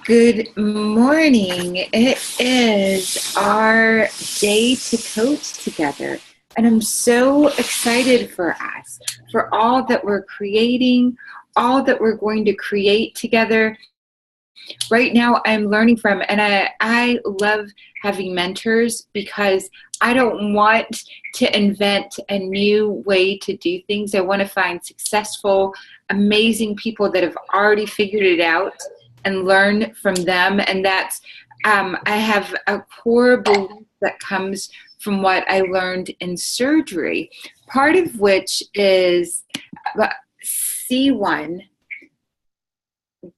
Good morning. It is our day to coach together. And I'm so excited for us, for all that we're creating, all that we're going to create together. Right now, I'm learning from, and I love having mentors because I don't want to invent a new way to do things. I want to find successful, amazing people that have already figured it out and learn from them. And that's, I have a core belief that comes from what I learned in surgery, part of which is see one,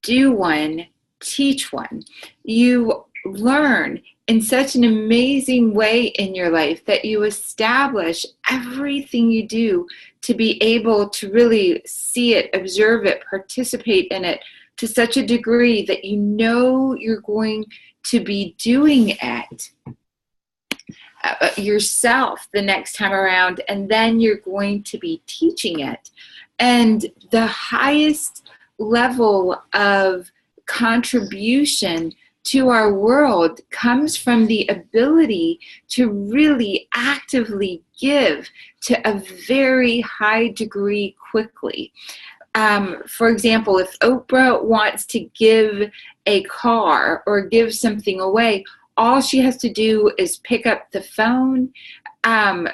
do one, teach one. You learn in such an amazing way in your life that you establish everything you do to be able to really see it, observe it, participate in it to such a degree that you know you're going to be doing it yourself the next time around, and then you're going to be teaching it. And the highest level of contribution to our world comes from the ability to really actively give to a very high degree quickly. For example, if Oprah wants to give a car or give something away, all she has to do is pick up the phone,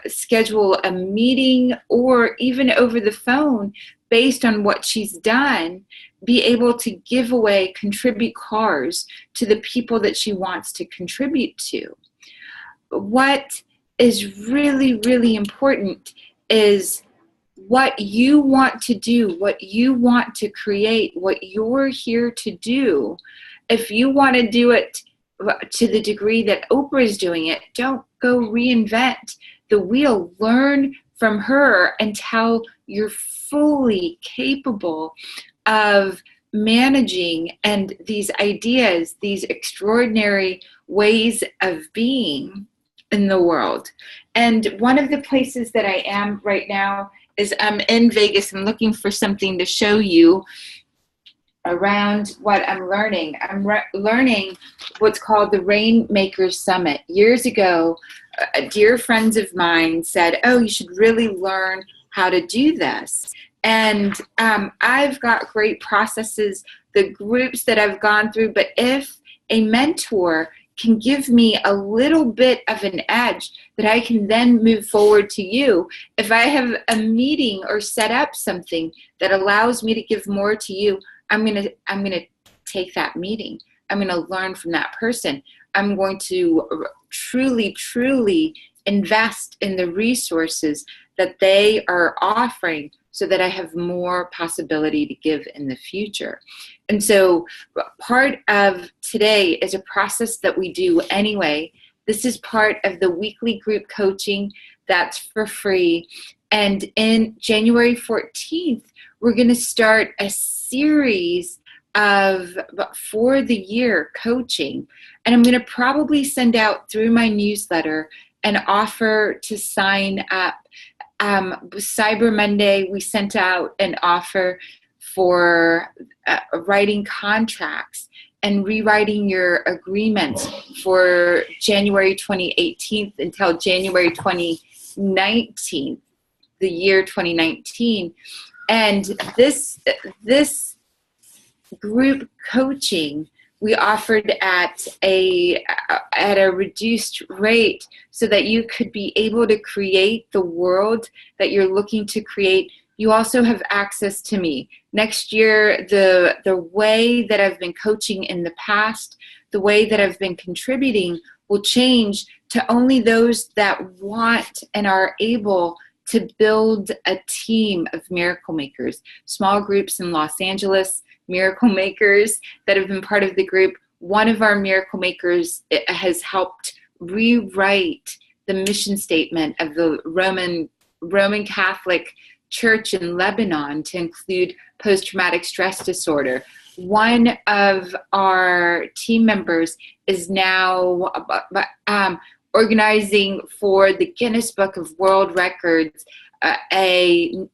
schedule a meeting, or even over the phone, based on what she's done, be able to give away, contribute cars to the people that she wants to contribute to. What is really, really important is what you want to do, what you want to create, what you're here to do. If you want to do it to the degree that Oprah is doing it, don't go reinvent the wheel. Learn from her until you're fully capable of managing and these ideas, these extraordinary ways of being in the world. And one of the places that I am right now is I'm in Vegas. I'm looking for something to show you around what I'm learning. I'm learning what's called the Rainmakers Summit. Years ago, dear friends of mine said, oh, you should really learn how to do this. And I've got great processes, the groups that I've gone through, but if a mentor can give me a little bit of an edge that I can then move forward to you. If I have a meeting or set up something that allows me to give more to you, I'm gonna take that meeting. I'm gonna learn from that person. I'm going to truly, truly invest in the resources that they are offering so that I have more possibility to give in the future. And so part of today is a process that we do anyway. This is part of the weekly group coaching that's for free. And in January 14th, we're going to start a series of for the year coaching. And I'm going to probably send out through my newsletter an offer to sign up. Cyber Monday, we sent out an offer for writing contracts and rewriting your agreements for January 2018 until January 2019, the year 2019. And this group coaching we offered at a reduced rate so that you could be able to create the world that you're looking to create. You also have access to me. Next year, the way that I've been coaching in the past, the way that I've been contributing will change to only those that want and are able to build a team of miracle makers, small groups in Los Angeles, miracle makers that have been part of the group. One of our miracle makers has helped rewrite the mission statement of the Roman Catholic Church in Lebanon to include post-traumatic stress disorder. One of our team members is now organizing for the Guinness Book of World Records a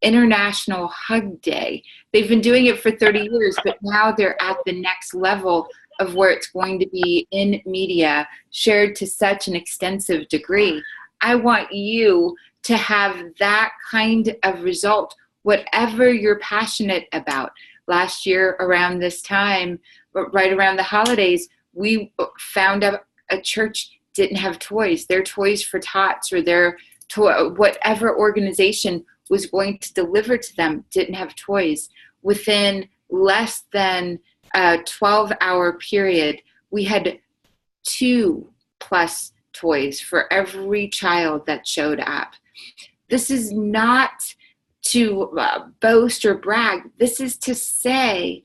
International Hug Day. They've been doing it for 30 years, but now they're at the next level of where it's going to be in media, shared to such an extensive degree. I want you to have that kind of result, whatever you're passionate about. Last year around this time, right around the holidays, we found out a church didn't have toys. Their Toys for Tots or their whatever organization was going to deliver to them didn't have toys. Within less than a 12-hour period, we had 2+ toys for every child that showed up. This is not to boast or brag. This is to say,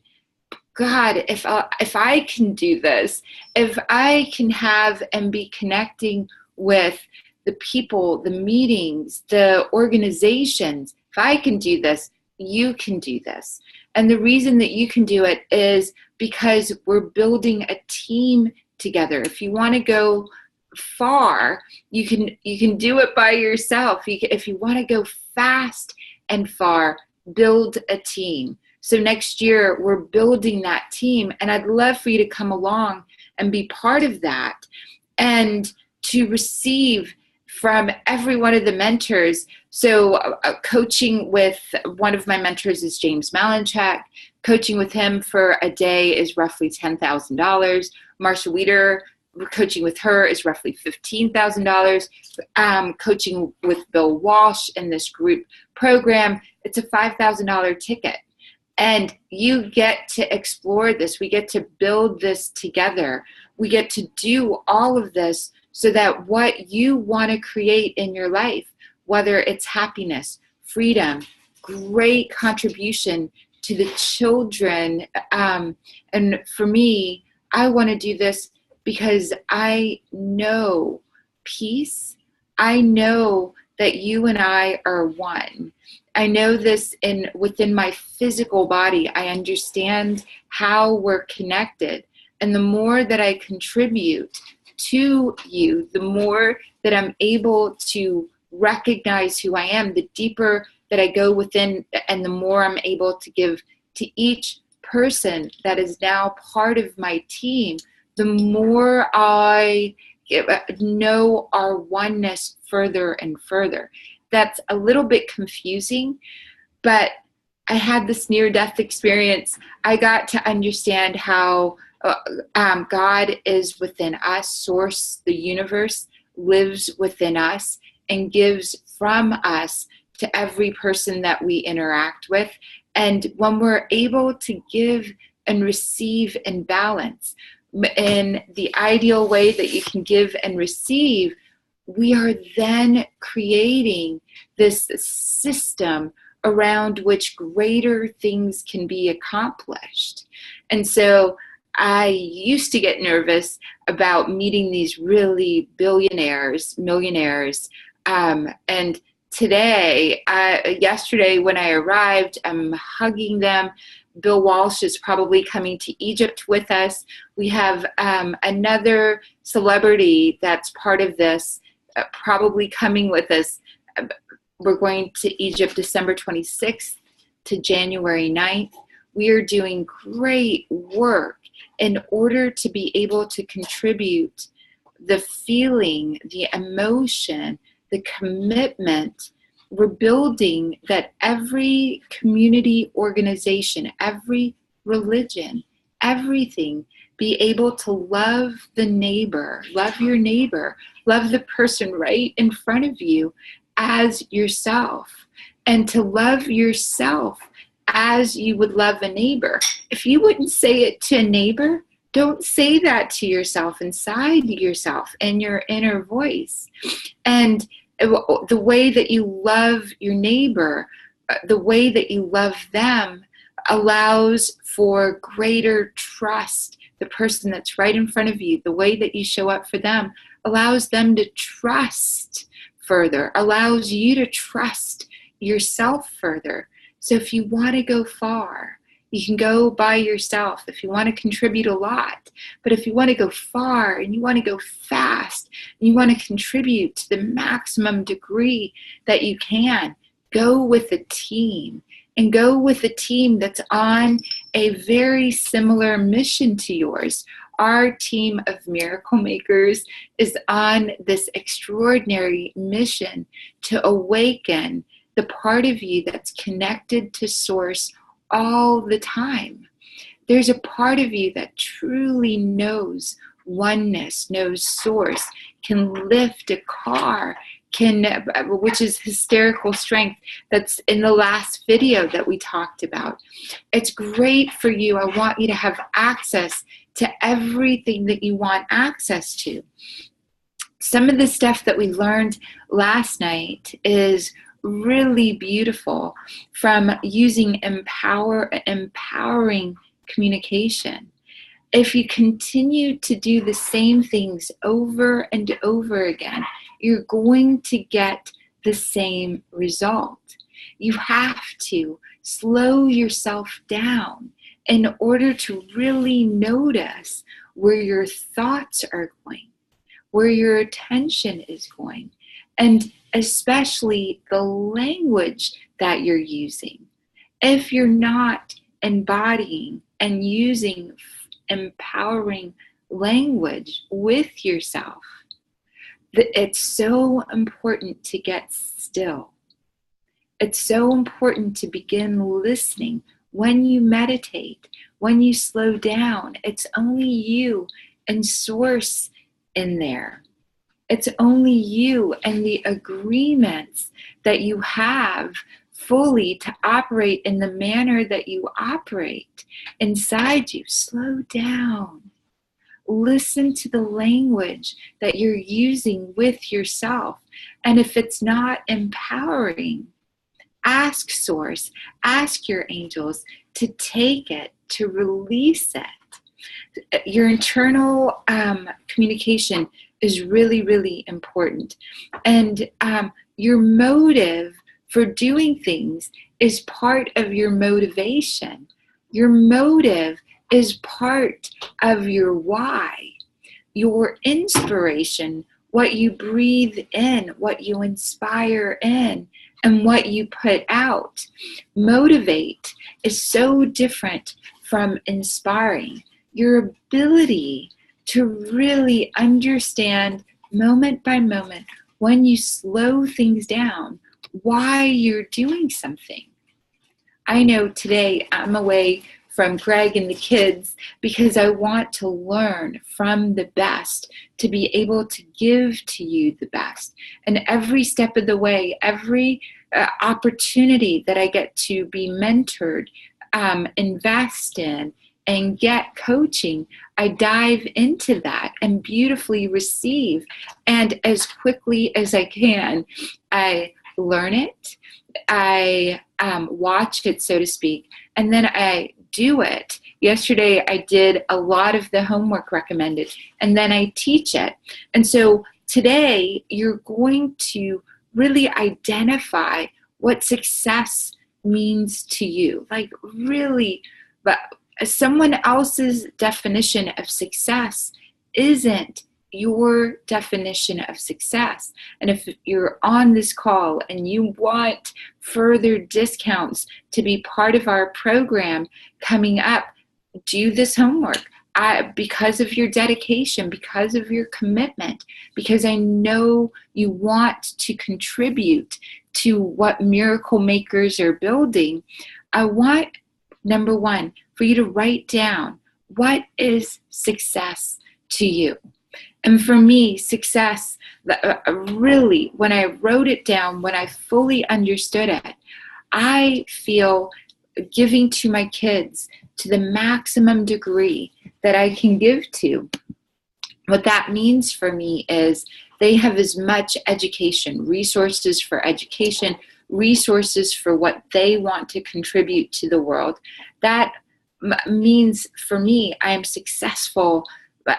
God, if I can do this, if I can have and be connecting with the people, the meetings, the organizations, if I can do this, you can do this. And the reason that you can do it is because we're building a team together. If you want to go far, you can do it by yourself. If you want to go fast and far, build a team. So next year, we're building that team, and I'd love for you to come along and be part of that and to receive from every one of the mentors. So coaching with one of my mentors is James Malinchak. Coaching with him for a day is roughly $10,000. Marcia Weeder, coaching with her is roughly $15,000. Coaching with Bill Walsh in this group program, it's a $5,000 ticket. And you get to explore this. We get to build this together. We get to do all of this so that what you want to create in your life, whether it's happiness, freedom, great contribution to the children. And for me, I want to do this because I know peace. I know that you and I are one. I know this within my physical body. I understand how we're connected. And the more that I contribute to you, the more that I'm able to recognize who I am, the deeper that I go within, and the more I'm able to give to each person that is now part of my team, the more I know our oneness further and further. That's a little bit confusing, but I had this near-death experience. I got to understand how God is within us, Source, the universe, lives within us and gives from us to every person that we interact with. And when we're able to give and receive in balance, in the ideal way that you can give and receive, we are then creating this system around which greater things can be accomplished. And so I used to get nervous about meeting these really billionaires, millionaires. And today, yesterday when I arrived, I'm hugging them. Bill Walsh is probably coming to Egypt with us. We have another celebrity that's part of this probably coming with us. We're going to Egypt December 26th to January 9th. We are doing great work in order to be able to contribute the feeling, the emotion, the commitment. We're building that every community organization, every religion, everything, be able to love the neighbor, love your neighbor, love the person right in front of you as yourself, and to love yourself as you would love a neighbor. If you wouldn't say it to a neighbor, don't say that to yourself, inside yourself, in your inner voice. And the way that you love your neighbor, the way that you love them, allows for greater trust. The person that's right in front of you, the way that you show up for them, allows them to trust further, allows you to trust yourself further. So if you want to go far, you can go by yourself if you want to contribute a lot. But if you want to go far and you want to go fast and you want to contribute to the maximum degree that you can, Go with a team, and go with a team that's on a very similar mission to yours. Our team of miracle makers is on this extraordinary mission to awaken the part of you that's connected to Source all the time. There's a part of you that truly knows oneness, knows Source, can lift a car, which is hysterical strength. That's in the last video that we talked about. It's great for you. I want you to have access to everything that you want access to. Some of the stuff that we learned last night is really beautiful, from using empowering communication. If you continue to do the same things over and over again, you're going to get the same result. You have to slow yourself down in order to really notice where your thoughts are going, where your attention is going, and especially the language that you're using. If you're not embodying and using empowering language with yourself, it's so important to get still. It's so important to begin listening. When you meditate, when you slow down, it's only you and Source in there. It's only you and the agreements that you have fully to operate in the manner that you operate inside you. Slow down. Listen to the language that you're using with yourself. And if it's not empowering, ask Source, ask your angels to take it, to release it. Your internal communication is really, really important. And your motive for doing things is part of your motivation. Your motive is part of your why. Your inspiration, what you breathe in, what you inspire in, and what you put out. Motivate is so different from inspiring. Your ability to really understand moment by moment, when you slow things down, why you're doing something. I know today I'm away from Greg and the kids because I want to learn from the best, to be able to give to you the best. And every step of the way, every opportunity that I get to be mentored, invest in, and get coaching, I dive into that and beautifully receive. And as quickly as I can, I learn it, I watch it, so to speak, and then I do it. Yesterday, I did a lot of the homework recommended, and then I teach it. And so today, you're going to really identify what success means to you. Like really, but someone else's definition of success isn't your definition of success. And if you're on this call and you want further discounts to be part of our program coming up, do this homework. Because of your dedication, because of your commitment, because I know you want to contribute to what miracle makers are building, I want, number one, for you to write down, what is success to you? And for me, success, really, when I wrote it down, when I fully understood it, I feel giving to my kids to the maximum degree that I can give to. What that means for me is they have as much education, resources for education, resources for what they want to contribute to the world. That means for me, I am successful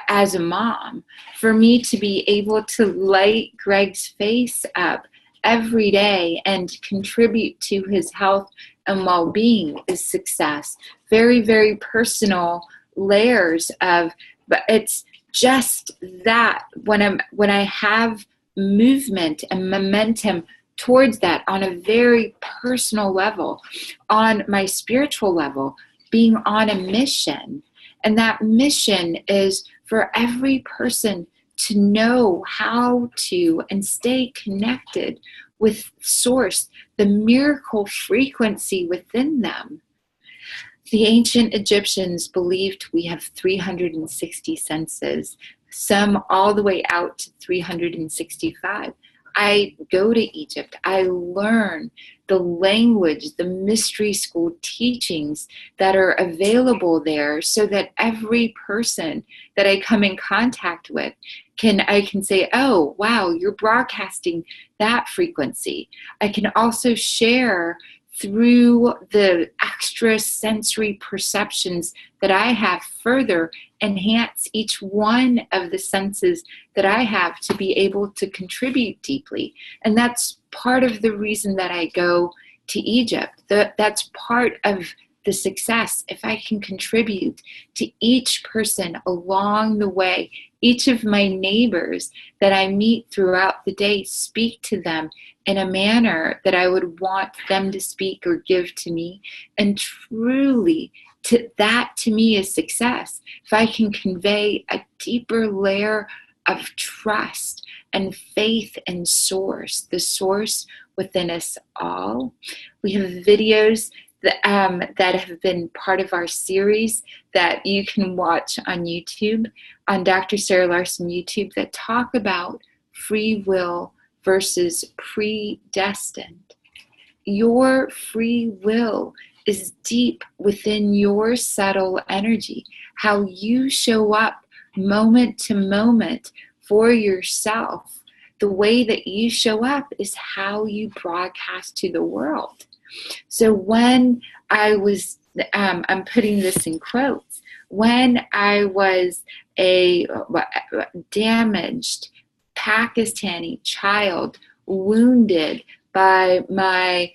as a mom. For me to be able to light Greg's face up every day and contribute to his health and well-being is success. Very, very personal layers of, but it's just that when I have movement and momentum towards that on a very personal level, on my spiritual level, being on a mission. And that mission is for every person to know how to and stay connected with Source, the miracle frequency within them. The ancient Egyptians believed we have 360 senses, some all the way out to 365. I go to Egypt, I learn the language, the mystery school teachings that are available there, so that every person that I come in contact with I can say, oh, wow, you're broadcasting that frequency. I can also share through the extra sensory perceptions that I have, further enhance each one of the senses that I have to be able to contribute deeply. And that's part of the reason that I go to Egypt. That's part of the success. If I can contribute to each person along the way, each of my neighbors that I meet throughout the day, speak to them in a manner that I would want them to speak or give to me. And truly, that to me is success. If I can convey a deeper layer of trust and faith in Source, the Source within us all. We have videos that have been part of our series that you can watch on YouTube, on Dr. Sarah Larsen YouTube, that talk about free will versus predestined. Your free will is deep within your subtle energy. How you show up moment to moment for yourself. The way that you show up is how you broadcast to the world. So when I was, I'm putting this in quotes, when I was a damaged Pakistani child, wounded by my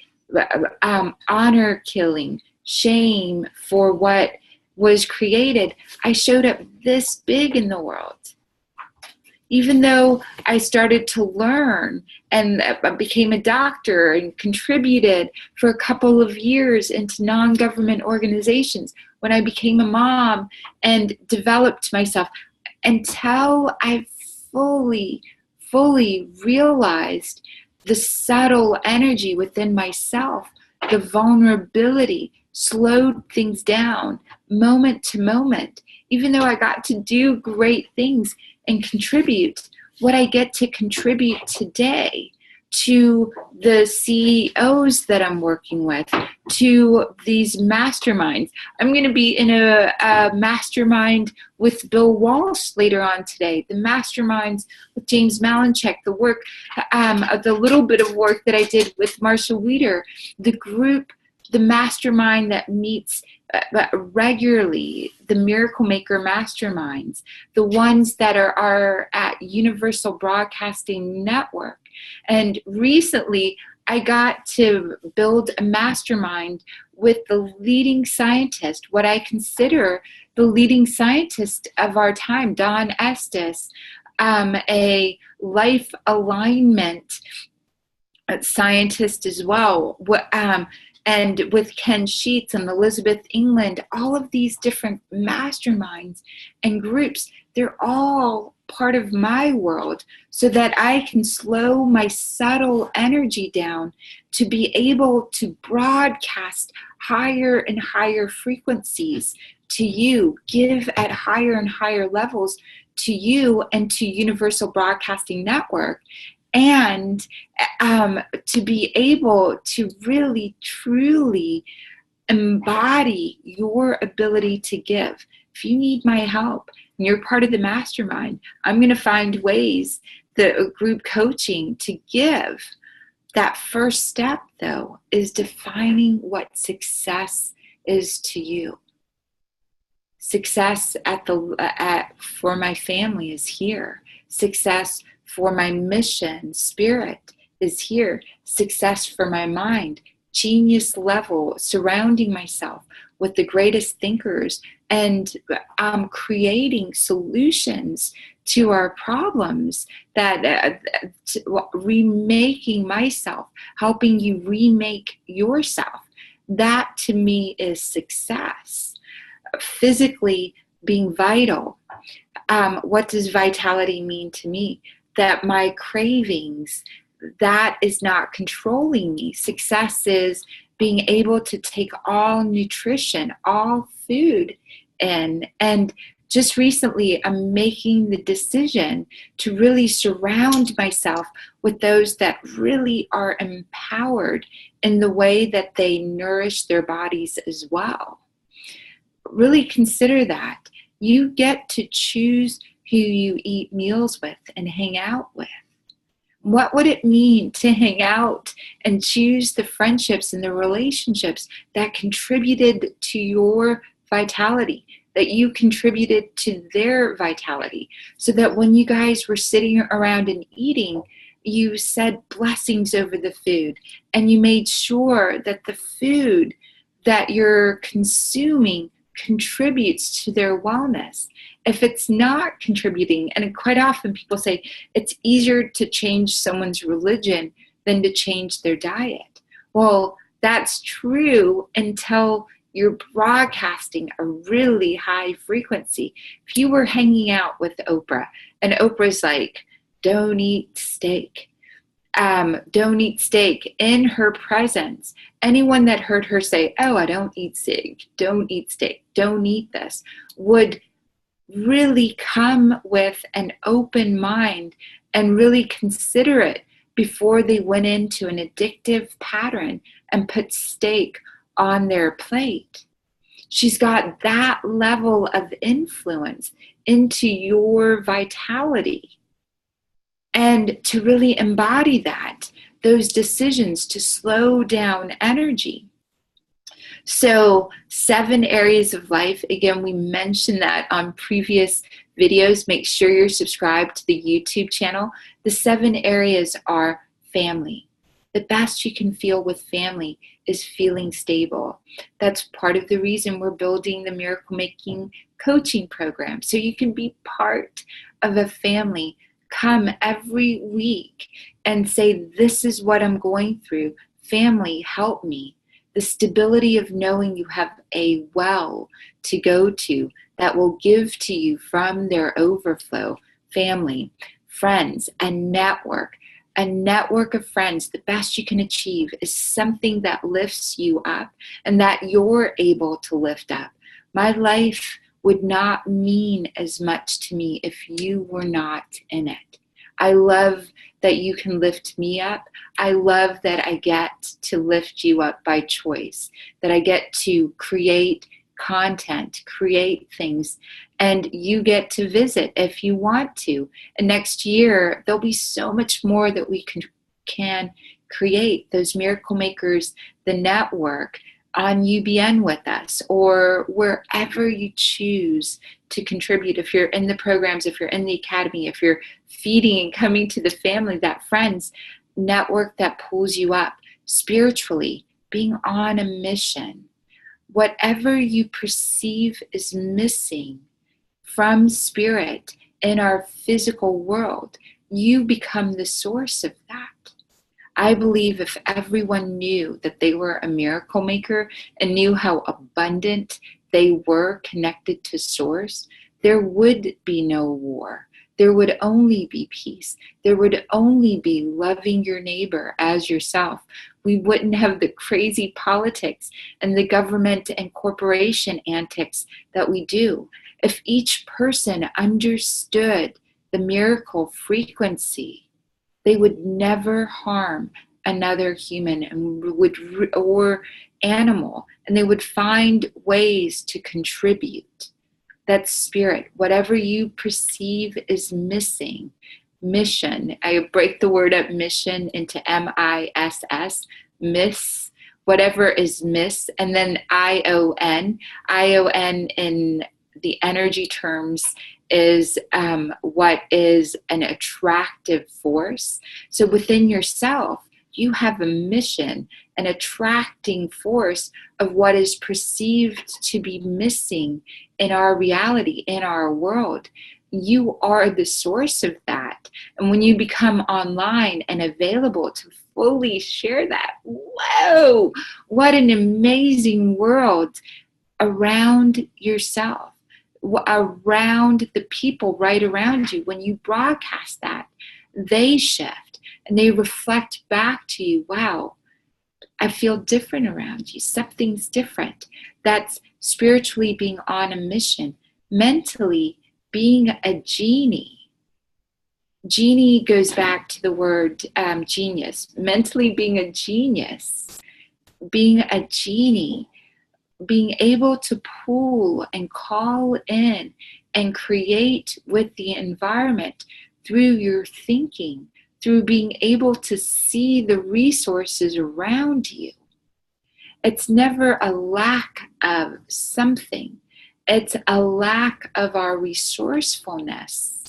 honor killing, shame for what was created, I showed up this big in the world. Even though I started to learn and became a doctor and contributed for a couple of years into non-government organizations, when I became a mom and developed myself, until I fully realized the subtle energy within myself, the vulnerability, slowed things down moment to moment. Even though I got to do great things and contribute, what I get to contribute today to the CEOs that I'm working with, to these masterminds. I'm going to be in a mastermind with Bill Walsh later on today, the masterminds with James Malinchek, the work, the little bit of work that I did with Marshall Weeder, the group, the mastermind that meets regularly, the Miracle Maker masterminds, the ones that are at Universal Broadcasting Network. And recently, I got to build a mastermind with the leading scientist, what I consider the leading scientist of our time, Don Estes, a life alignment scientist as well. And with Ken Sheets and Elizabeth England, all of these different masterminds and groups, they're all part of my world, so that I can slow my subtle energy down to be able to broadcast higher and higher frequencies to you, give at higher and higher levels to you and to Universal Broadcasting Network. And to be able to really, truly embody your ability to give. If you need my help and you're part of the mastermind, I'm going to find ways, the group coaching, to give. That first step, though, is defining what success is to you. Success for my family is here. Success for my mission, spirit, is here. Success for my mind, genius level, surrounding myself with the greatest thinkers and creating solutions to our problems, that remaking myself, helping you remake yourself. That to me is success. Physically being vital. What does vitality mean to me? That my cravings, that is not controlling me. Success is being able to take all nutrition, all food in. And just recently, I'm making the decision to really surround myself with those that really are empowered in the way that they nourish their bodies as well. Really consider that. You get to choose who you eat meals with and hang out with. What would it mean to hang out and choose the friendships and the relationships that contributed to your vitality, that you contributed to their vitality, so that when you guys were sitting around and eating, you said blessings over the food, and you made sure that the food that you're consuming contributes to their wellness. If it's not contributing, and quite often people say it's easier to change someone's religion than to change their diet. Well, that's true until you're broadcasting a really high frequency. If you were hanging out with Oprah, and Oprah's like, don't eat steak. Don't eat steak in her presence. Anyone that heard her say, oh, I don't eat steak, don't eat steak, don't eat this, would really come with an open mind and really consider it before they went into an addictive pattern and put steak on their plate. She's got that level of influence into your vitality. And to really embody that, those decisions to slow down energy. So 7 areas of life. Again, we mentioned that on previous videos. Make sure you're subscribed to the YouTube channel. The 7 areas are family. The best you can feel with family is feeling stable. That's part of the reason we're building the Miracle Making coaching program, so you can be part of a family. Come every week and say, this is what I'm going through. Family, help me. The stability of knowing you have a well to go to that will give to you from their overflow. Family, friends, and network. A network of friends, the best you can achieve is something that lifts you up and that you're able to lift up. My life would not mean as much to me if you were not in it. I love that you can lift me up. I love that I get to lift you up by choice, that I get to create content, create things, and you get to visit if you want to. And next year, there'll be so much more that we can create. Those Miracle Makers, the network, on UBN with us, or wherever you choose to contribute. If you're in the programs, if you're in the academy, if you're feeding and coming to the family, that friends network that pulls you up spiritually, being on a mission. Whatever you perceive is missing from spirit in our physical world, you become the source of that. I believe if everyone knew that they were a miracle maker and knew how abundant they were connected to source, there would be no war. There would only be peace. There would only be loving your neighbor as yourself. We wouldn't have the crazy politics and the government and corporation antics that we do. If each person understood the miracle frequency, they would never harm another human or animal, and they would find ways to contribute. That's spirit. Whatever you perceive is missing. Mission. I break the word up, mission, into M-I-S-S. Miss. Whatever is miss. And then I-O-N. I-O-N in the energy terms is what is an attractive force. So within yourself, you have a mission, an attracting force of what is perceived to be missing in our reality, in our world. You are the source of that. And when you become online and available to fully share that, whoa, what an amazing world around yourself, around the people right around you. When you broadcast that, they shift and they reflect back to you, wow, I feel different around you. Something's different. That's spiritually being on a mission. Mentally being a genie. Genie goes back to the word genius. Mentally being a genius. Being a genie. Being able to pull and call in and create with the environment through your thinking, through being able to see the resources around you. It's never a lack of something. It's a lack of our resourcefulness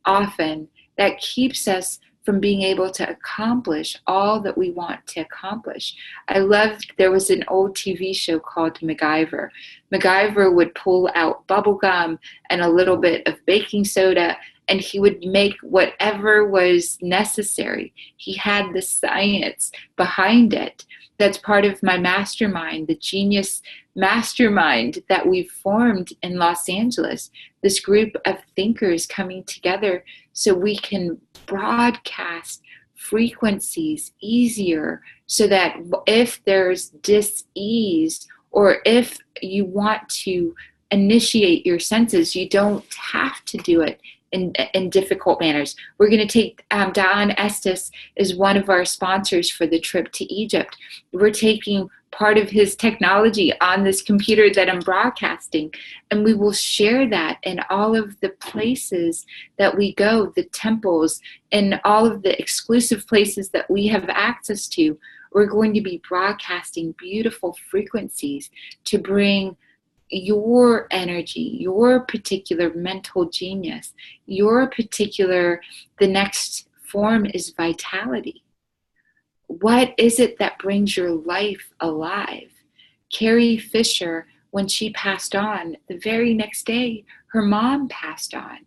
often that keeps us from being able to accomplish all that we want to accomplish. I loved, there was an old TV show called MacGyver. MacGyver would pull out bubble gum and a little bit of baking soda, and he would make whatever was necessary. He had the science behind it. That's part of my mastermind, the genius mastermind that we've formed in Los Angeles. This group of thinkers coming together so we can broadcast frequencies easier, so that if there's dis-ease or if you want to initiate your senses, you don't have to do it in difficult manners. We're going to take Don Estes is one of our sponsors for the trip to Egypt. We're taking part of his technology on this computer that I'm broadcasting, and we will share that in all of the places that we go, the temples, and all of the exclusive places that we have access to. We're going to be broadcasting beautiful frequencies to bring your energy, your particular mental genius, your particular, the next form is vitality. What is it that brings your life alive? Carrie Fisher, when she passed on, the very next day, her mom passed on.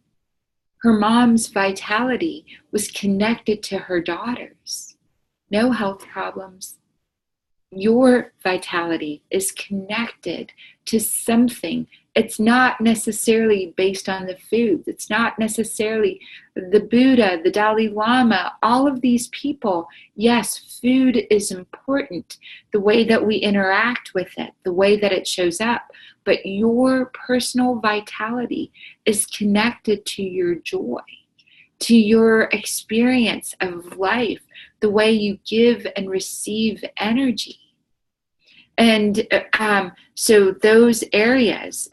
Her mom's vitality was connected to her daughter's. No health problems. Your vitality is connected to something. It's not necessarily based on the foods. It's not necessarily the Buddha, the Dalai Lama, all of these people. Yes, food is important, the way that we interact with it, the way that it shows up. But your personal vitality is connected to your joy, to your experience of life, the way you give and receive energy. And so those areas,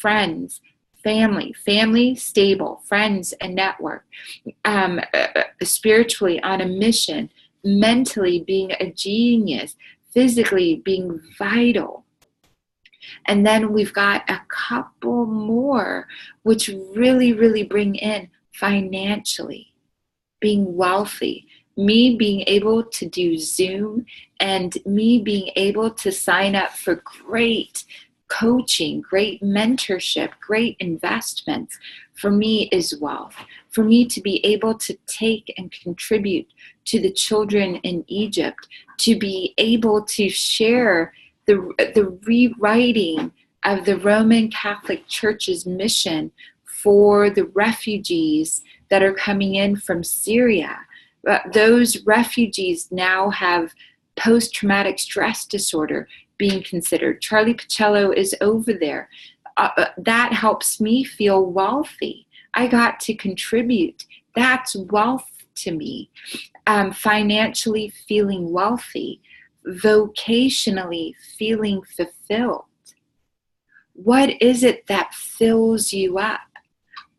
friends, family stable, friends and network, spiritually on a mission, mentally being a genius, physically being vital. And then we've got a couple more, which really, really bring in financially, being wealthy. Me being able to do Zoom and me being able to sign up for great coaching, great mentorship, great investments, for me is wealth. For me to be able to take and contribute to the children in Egypt, to be able to share the rewriting of the Roman Catholic Church's mission for the refugees that are coming in from Syria. Those refugees now have post-traumatic stress disorder being considered. Charlie Pacello is over there. That helps me feel wealthy. I got to contribute. That's wealth to me. Financially feeling wealthy. Vocationally feeling fulfilled. What is it that fills you up?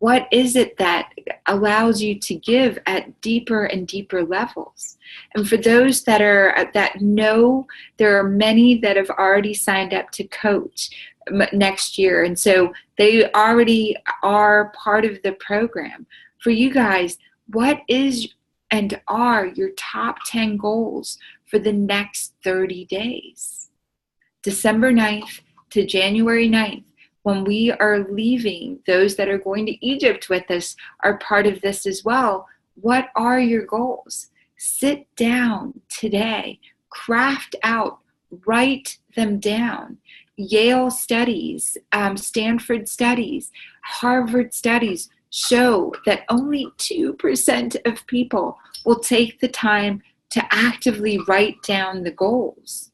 What is it that allows you to give at deeper and deeper levels? And for those that know, there are many that have already signed up to coach next year. And so they already are part of the program. For you guys, what is and are your top 10 goals for the next 30 days? December 9th to January 9th, when we are leaving, those that are going to Egypt with us are part of this as well. What are your goals? Sit down today, craft out, write them down. Yale studies, Stanford studies, Harvard studies show that only 2% of people will take the time to actively write down the goals.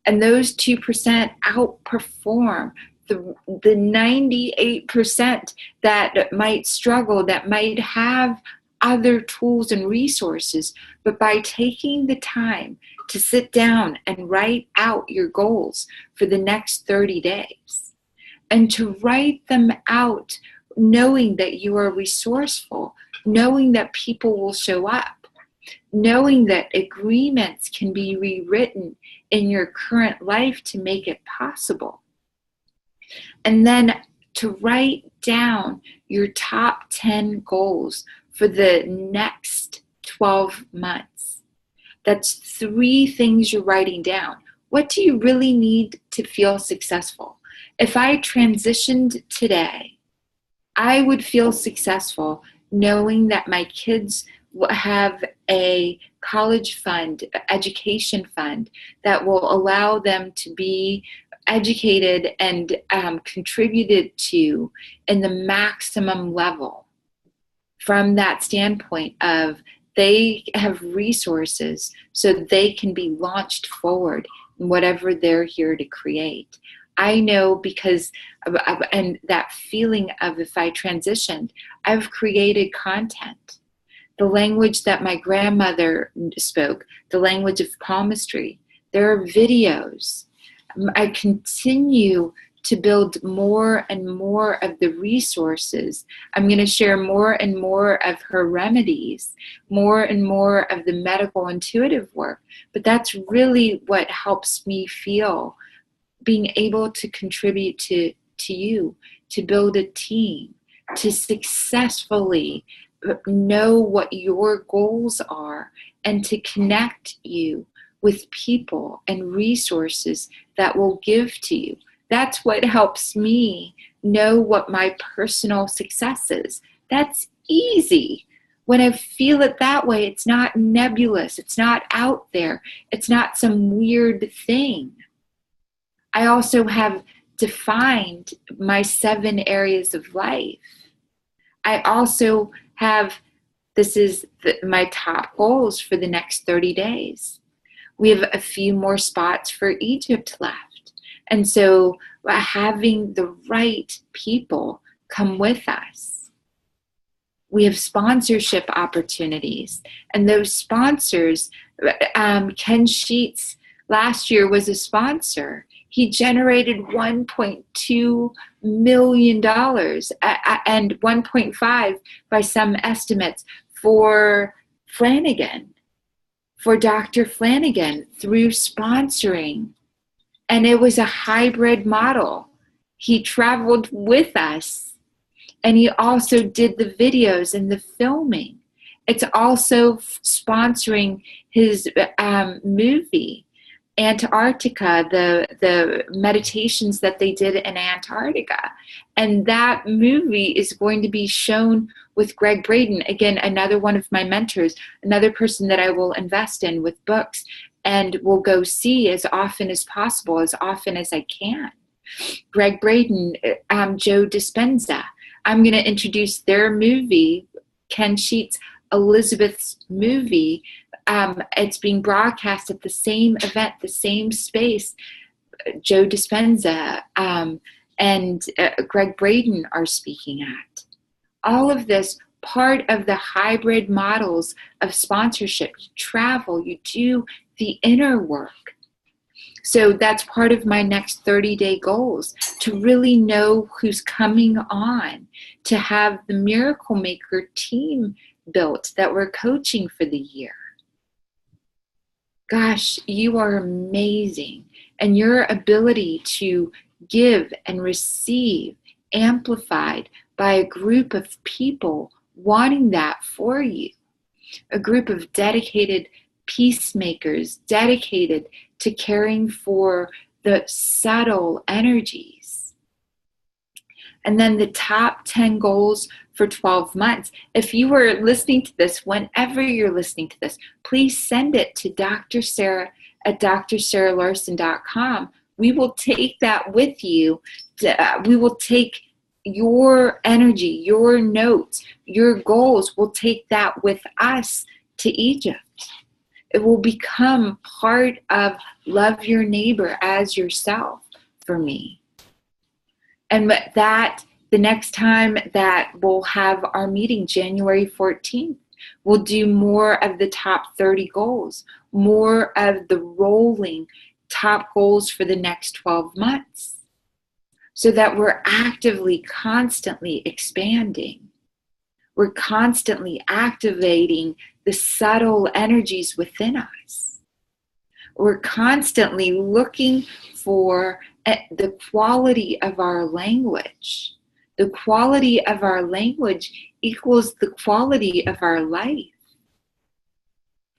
And those 2% outperform the 98% that might struggle, that might have other tools and resources. But by taking the time to sit down and write out your goals for the next 30 days, and to write them out knowing that you are resourceful, knowing that people will show up, knowing that agreements can be rewritten in your current life to make it possible. And then to write down your top 10 goals for the next 12 months. That's 3 things you're writing down. What do you really need to feel successful? If I transitioned today, I would feel successful knowing that my kids have a college fund, education fund that will allow them to be educated and contributed to in the maximum level. From that standpoint of they have resources so they can be launched forward in whatever they're here to create. I know because and that feeling of if I transitioned, I've created content. The language that my grandmother spoke, the language of palmistry. There are videos. I continue to build more and more of the resources. I'm going to share more and more of her remedies, more and more of the medical intuitive work. But that's really what helps me feel, being able to contribute to you, to build a team, to successfully know what your goals are, and to connect you with people and resources that will give to you. That's what helps me know what my personal success is. That's easy. When I feel it that way, it's not nebulous. It's not out there. It's not some weird thing. I also have defined my 7 areas of life. I also have, this is my top goals for the next 30 days. We have a few more spots for Egypt left. And so having the right people come with us. We have sponsorship opportunities. And those sponsors, Ken Sheets last year was a sponsor. He generated $1.2 million and 1.5 by some estimates for Flanagan, for Dr. Flanagan through sponsoring. And it was a hybrid model. He traveled with us and he also did the videos and the filming. It's also sponsoring his movie. Antarctica, the meditations that they did in Antarctica. And that movie is going to be shown with Greg Braden, again, another one of my mentors, another person that I will invest in with books and will go see as often as possible, as often as I can. Greg Braden, Joe Dispenza. I'm going to introduce their movie, Ken Sheets' Elizabeth's movie. It's being broadcast at the same event, the same space. Joe Dispenza and Greg Braden are speaking at. All of this part of the hybrid models of sponsorship. You travel, you do the inner work. So that's part of my next 30-day goals, to really know who's coming on, to have the Miracle Maker team built that we're coaching for the year. Gosh, you are amazing. And your ability to give and receive amplified by a group of people wanting that for you. a group of dedicated peacemakers, dedicated to caring for the subtle energies. And then the top 10 goals for 12 months. If you were listening to this, whenever you're listening to this, please send it to Dr. Sarah at drsarahlarsen.com. We will take that with you. We will take your energy, your notes, your goals. We'll take that with us to Egypt. It will become part of love your neighbor as yourself for me. And that the next time that we'll have our meeting, January 14th, we'll do more of the top 30 goals, more of the rolling top goals for the next 12 months, so that we're actively, constantly expanding. We're constantly activating the subtle energies within us. We're constantly looking for the quality of our language. The quality of our language equals the quality of our life.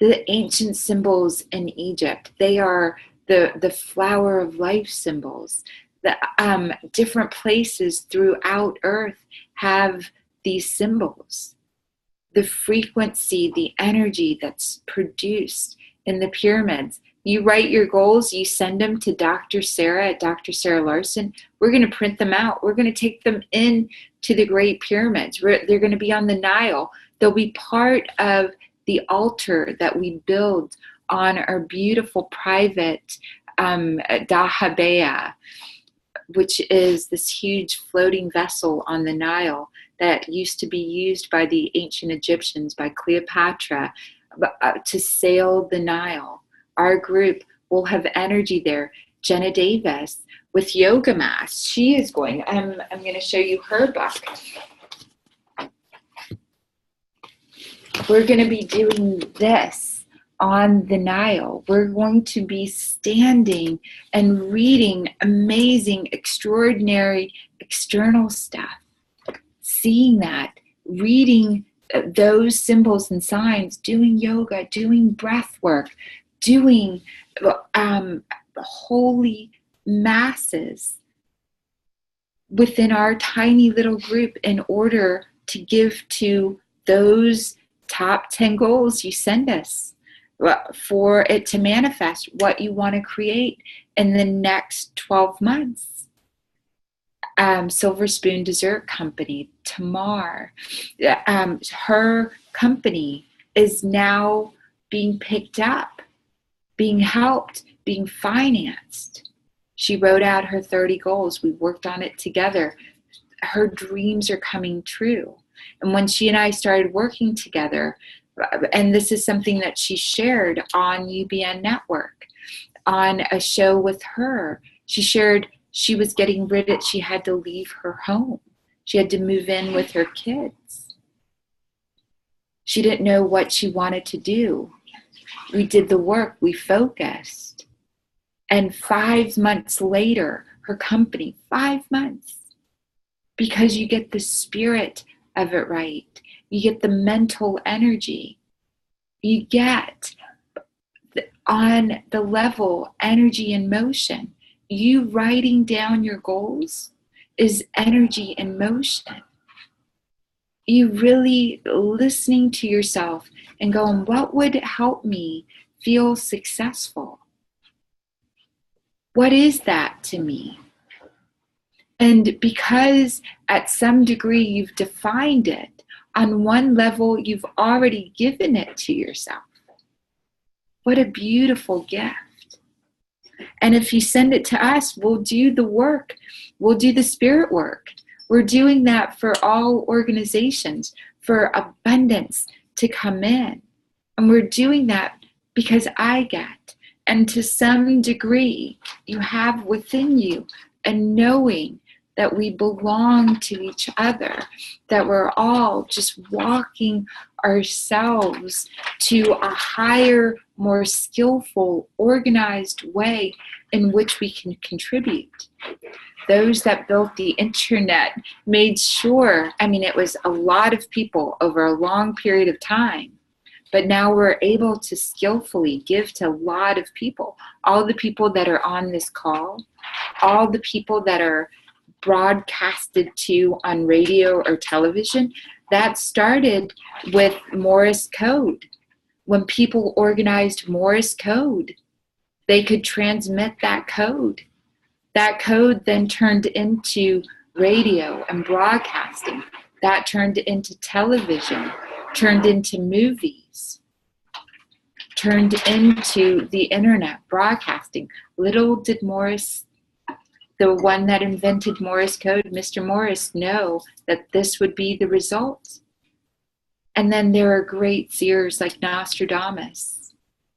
The ancient symbols in Egypt, they are the flower of life symbols. The different places throughout Earth have these symbols. The frequency, the energy that's produced in the pyramids. You write your goals, you send them to Dr. Sarah at Dr. Sarah Larsen. We're going to print them out. We're going to take them in to the Great Pyramids. They're going to be on the Nile. They'll be part of the altar that we build on our beautiful private dahabeah, which is this huge floating vessel on the Nile that used to be used by the ancient Egyptians, by Cleopatra, to sail the Nile. Our group will have energy there. Jenna Davis with yoga mats. She is going. I'm going to show you her book. We're going to be doing this on the Nile. We're going to be standing and reading amazing, extraordinary external stuff. Seeing that, reading those symbols and signs, doing yoga, doing breath work, doing holy masses within our tiny little group in order to give to those top 10 goals you send us, for it to manifest what you want to create in the next 12 months. Silver Spoon Dessert Company, Tamar, her company is now being picked up, being helped, being financed. She wrote out her 30 goals. We worked on it together. Her dreams are coming true. And when she and I started working together, and this is something that she shared on UBN Network, on a show with her, she shared she was getting rid of, she had to leave her home. She had to move in with her kids. She didn't know what she wanted to do. We did the work, we focused. And 5 months later, her company, 5 months, because you get the spirit of it right. You get the mental energy. You get on the level energy in motion. You writing down your goals is energy in motion. You really listening to yourself and going, what would help me feel successful? What is that to me? And because at some degree you've defined it, on one level you've already given it to yourself. What a beautiful gift. And if you send it to us, we'll do the work. We'll do the spirit work. We're doing that for all organizations, for abundance to come in. And we're doing that because I get. And to some degree, you have within you a knowing that we belong to each other, that we're all just walking ourselves to a higher, more skillful, organized way in which we can contribute. Those that built the internet made sure, it was a lot of people over a long period of time, But now we're able to skillfully give to a lot of people. All the people that are on this call, all the people that are broadcasted to on radio or television, that started with Morse code. When people organized Morse code, they could transmit that code. That code then turned into radio and broadcasting. That turned into television, turned into movies, turned into the internet broadcasting. Little did Morse, the one that invented Morse code, Mr. Morse, know that this would be the result. And then there are great seers like Nostradamus.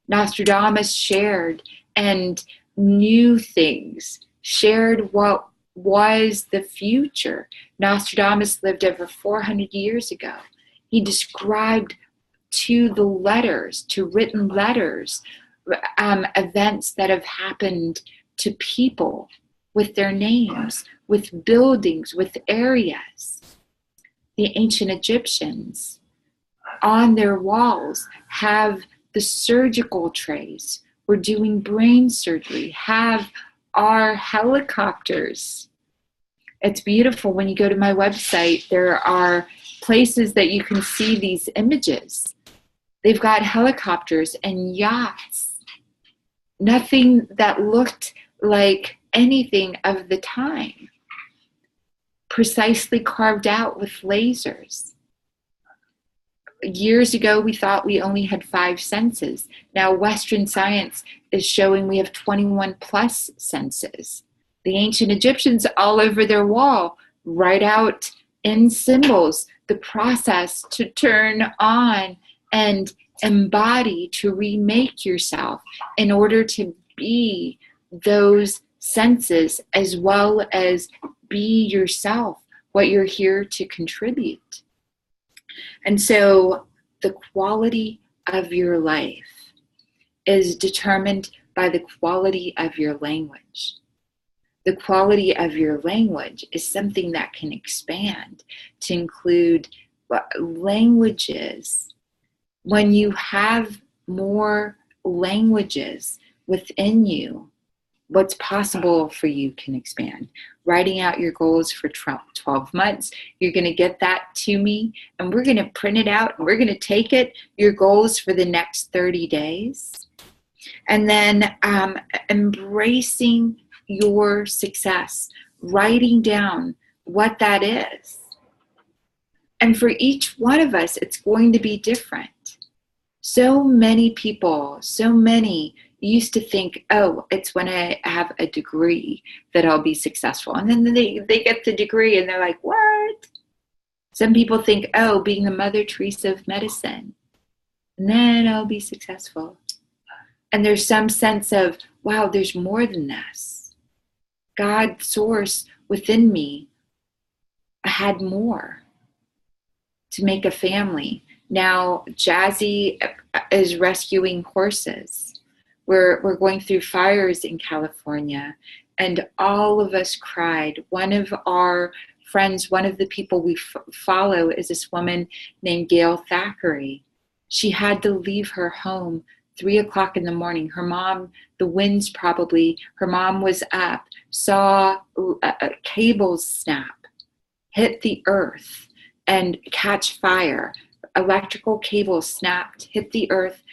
Nostradamus shared and knew things, shared what was the future. Nostradamus lived over 400 years ago. He described to the letters, to written letters, events that have happened to people with their names, with buildings, with areas. The ancient Egyptians on their walls have the surgical trays. We're doing brain surgery, have our helicopters. It's beautiful. When you go to my website, there are places that you can see these images. They've got helicopters and yachts. Nothing that looked like anything of the time. Precisely carved out with lasers. Years ago, we thought we only had 5 senses. Now, Western science is showing we have 21 plus senses. The ancient Egyptians, all over their wall, write out in symbols the process to turn on and embody, to remake yourself in order to be those senses as well as be yourself, what you're here to contribute. And so the quality of your life is determined by the quality of your language. The quality of your language is something that can expand to include languages. When you have more languages within you, what's possible for you can expand. Writing out your goals for 12 months, you're going to get that to me, and we're going to print it out, and we're going to take it, your goals for the next 30 days. And then embracing your success, writing down what that is. And for each one of us, it's going to be different. So many people, used to think, oh, it's when I have a degree that I'll be successful. And then they get the degree and they're like, what? Some people think, oh, being the Mother Teresa of medicine, and then I'll be successful. And there's some sense of, wow, there's more than this. God's source within me had more to make a family. Now, Jazzy is rescuing horses. We're going through fires in California, and all of us cried. One of our friends, one of the people we follow, is this woman named Gail Thackeray. She had to leave her home 3 o'clock in the morning. Her mom, the winds probably, her mom was up, saw cables snap, hit the earth, and catch fire. Electrical cables snapped, hit the earth.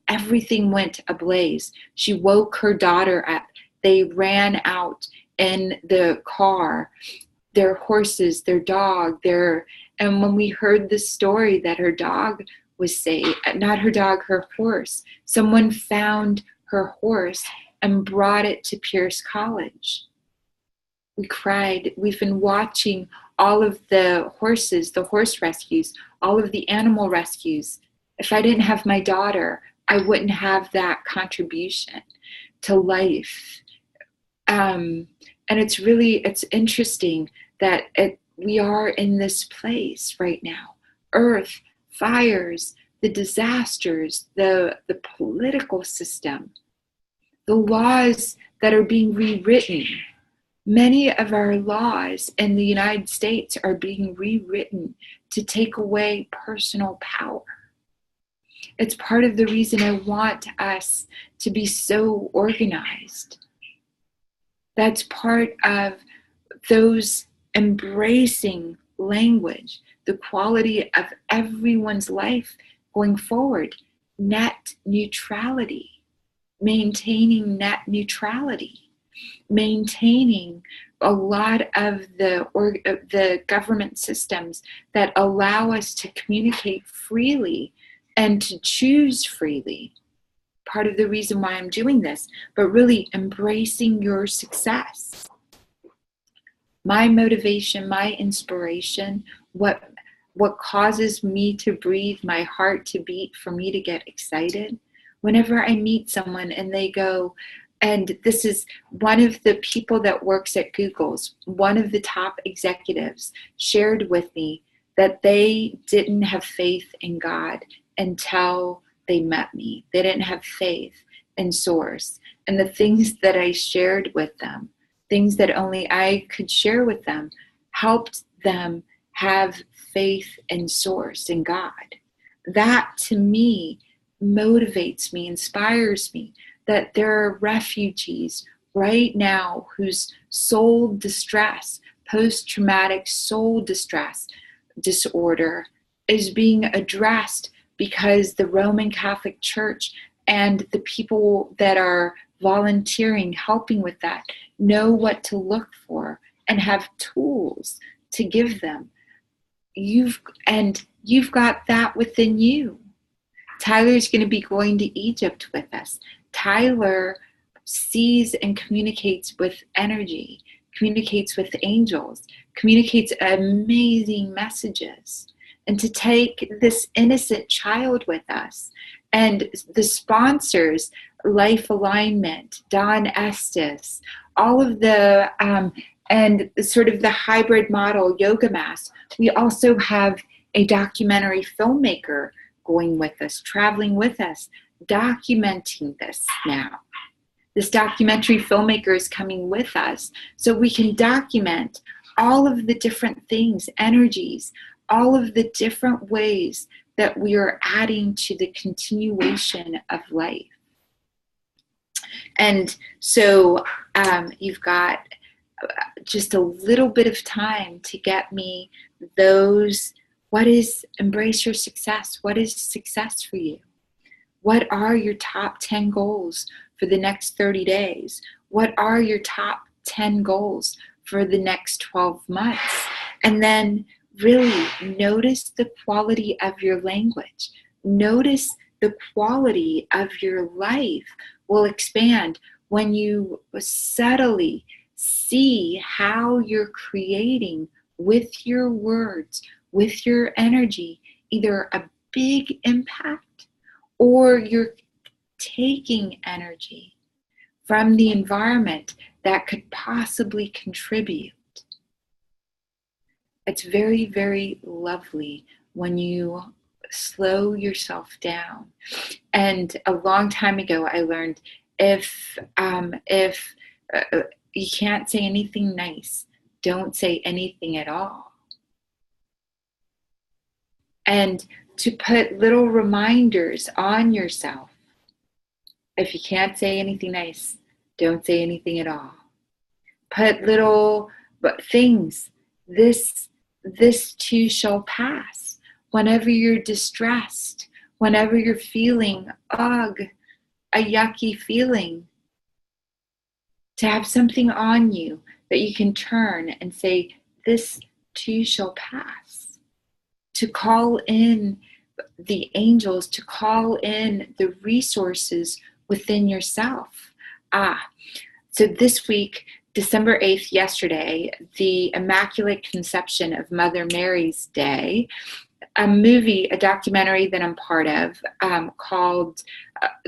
Everything went ablaze. She woke her daughter up. They ran out in the car, their horses, their dog, and when we heard the story that her dog was saved, not her dog, her horse, someone found her horse and brought it to Pierce College. We cried. We've been watching all of the horses, the horse rescues, all of the animal rescues. If I didn't have my daughter, I wouldn't have that contribution to life. And it's interesting that we are in this place right now. Earth, fires, the disasters, the political system, the laws that are being rewritten. Many of our laws in the United States are being rewritten to take away personal power. It's part of the reason I want us to be so organized. That's part of those embracing language, the quality of everyone's life going forward. Net neutrality, maintaining net neutrality, maintaining a lot of the government systems that allow us to communicate freely and to choose freely. Part of the reason why I'm doing this, but really embracing your success. My motivation, my inspiration, what causes me to breathe, my heart to beat, for me to get excited. Whenever I meet someone and they go, and this is one of the people that works at Google's, one of the top executives shared with me that they didn't have faith in God until they met me. They didn't have faith in Source. And the things that I shared with them, things that only I could share with them, helped them have faith in Source, in God. That to me motivates me, inspires me, that there are refugees right now whose soul distress, post-traumatic soul distress disorder is being addressed because the Roman Catholic Church and the people that are volunteering, helping with that, know what to look for and have tools to give them. You've got that within you. Tyler's going to be going to Egypt with us. Tyler sees and communicates with energy, communicates with angels, communicates amazing messages. And to take this innocent child with us, and the sponsors, Life Alignment, Don Estes, all of the, and sort of the hybrid model, Yoga Mass. We also have a documentary filmmaker going with us, traveling with us, documenting this now. This documentary filmmaker is coming with us so we can document all of the different things, energies, all of the different ways that we are adding to the continuation of life. And so you've got just a little bit of time to get me those. What is embrace your success? What is success for you? What are your top 10 goals for the next 30 days? What are your top 10 goals for the next 12 months? And then really notice the quality of your language. Notice the quality of your life will expand when you subtly see how you're creating with your words, with your energy, either a big impact or you're taking energy from the environment that could possibly contribute. It's very, very lovely when you slow yourself down. And a long time ago, I learned if you can't say anything nice, don't say anything at all. And to put little reminders on yourself. If you can't say anything nice, don't say anything at all. Put little things. This too shall pass. Whenever you're distressed, whenever you're feeling, a yucky feeling, to have something on you that you can turn and say, this too shall pass. To call in the angels, to call in the resources within yourself. So this week, December 8th, yesterday, the Immaculate Conception of Mother Mary's Day, a documentary that I'm part of called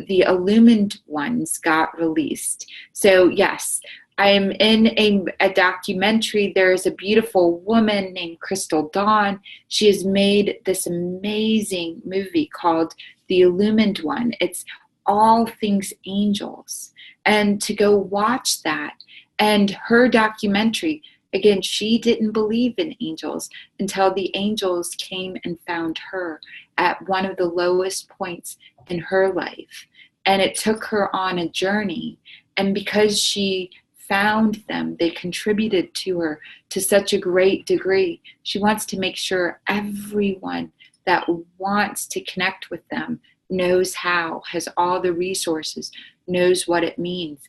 The Illumined Ones got released. So yes, I'm in a documentary. There is a beautiful woman named Crystal Dawn. She has made this amazing movie called The Illumined One. It's all things angels. And to go watch that, and her documentary Again, she didn't believe in angels until the angels came and found her at one of the lowest points in her life. And it took her on a journey. And because she found them, they contributed to her to such a great degree. She wants to make sure everyone that wants to connect with them knows how, has all the resources, knows what it means.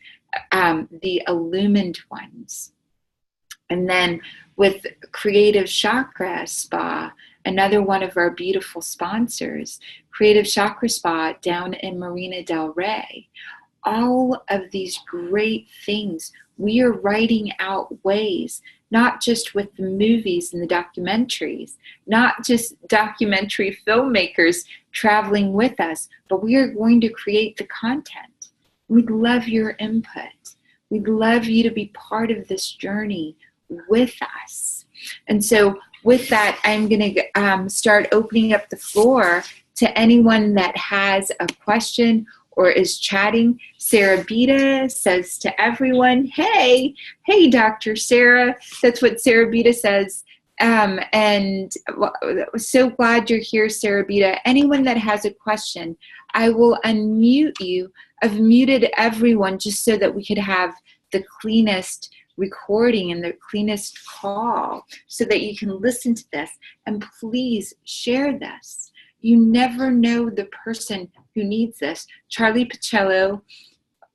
The illumined ones. And then with Creative Chakra Spa, another one of our beautiful sponsors, Creative Chakra Spa down in Marina del Rey. All of these great things, we are writing out ways, not just with the movies and the documentaries, not just documentary filmmakers traveling with us, but we are going to create the content. We'd love your input. We'd love you to be part of this journey with us. And so with that, I'm going to start opening up the floor to anyone that has a question or is chatting. Sarah Beta says to everyone, hey, Dr. Sarah. That's what Sarah Beta says. And so glad you're here, Sarah Beta. Anyone that has a question, I will unmute you. I've muted everyone just so that we could have the cleanest recording and the cleanest call so that you can listen to this. And please share this. You never know the person who needs this. Charlie Pacello,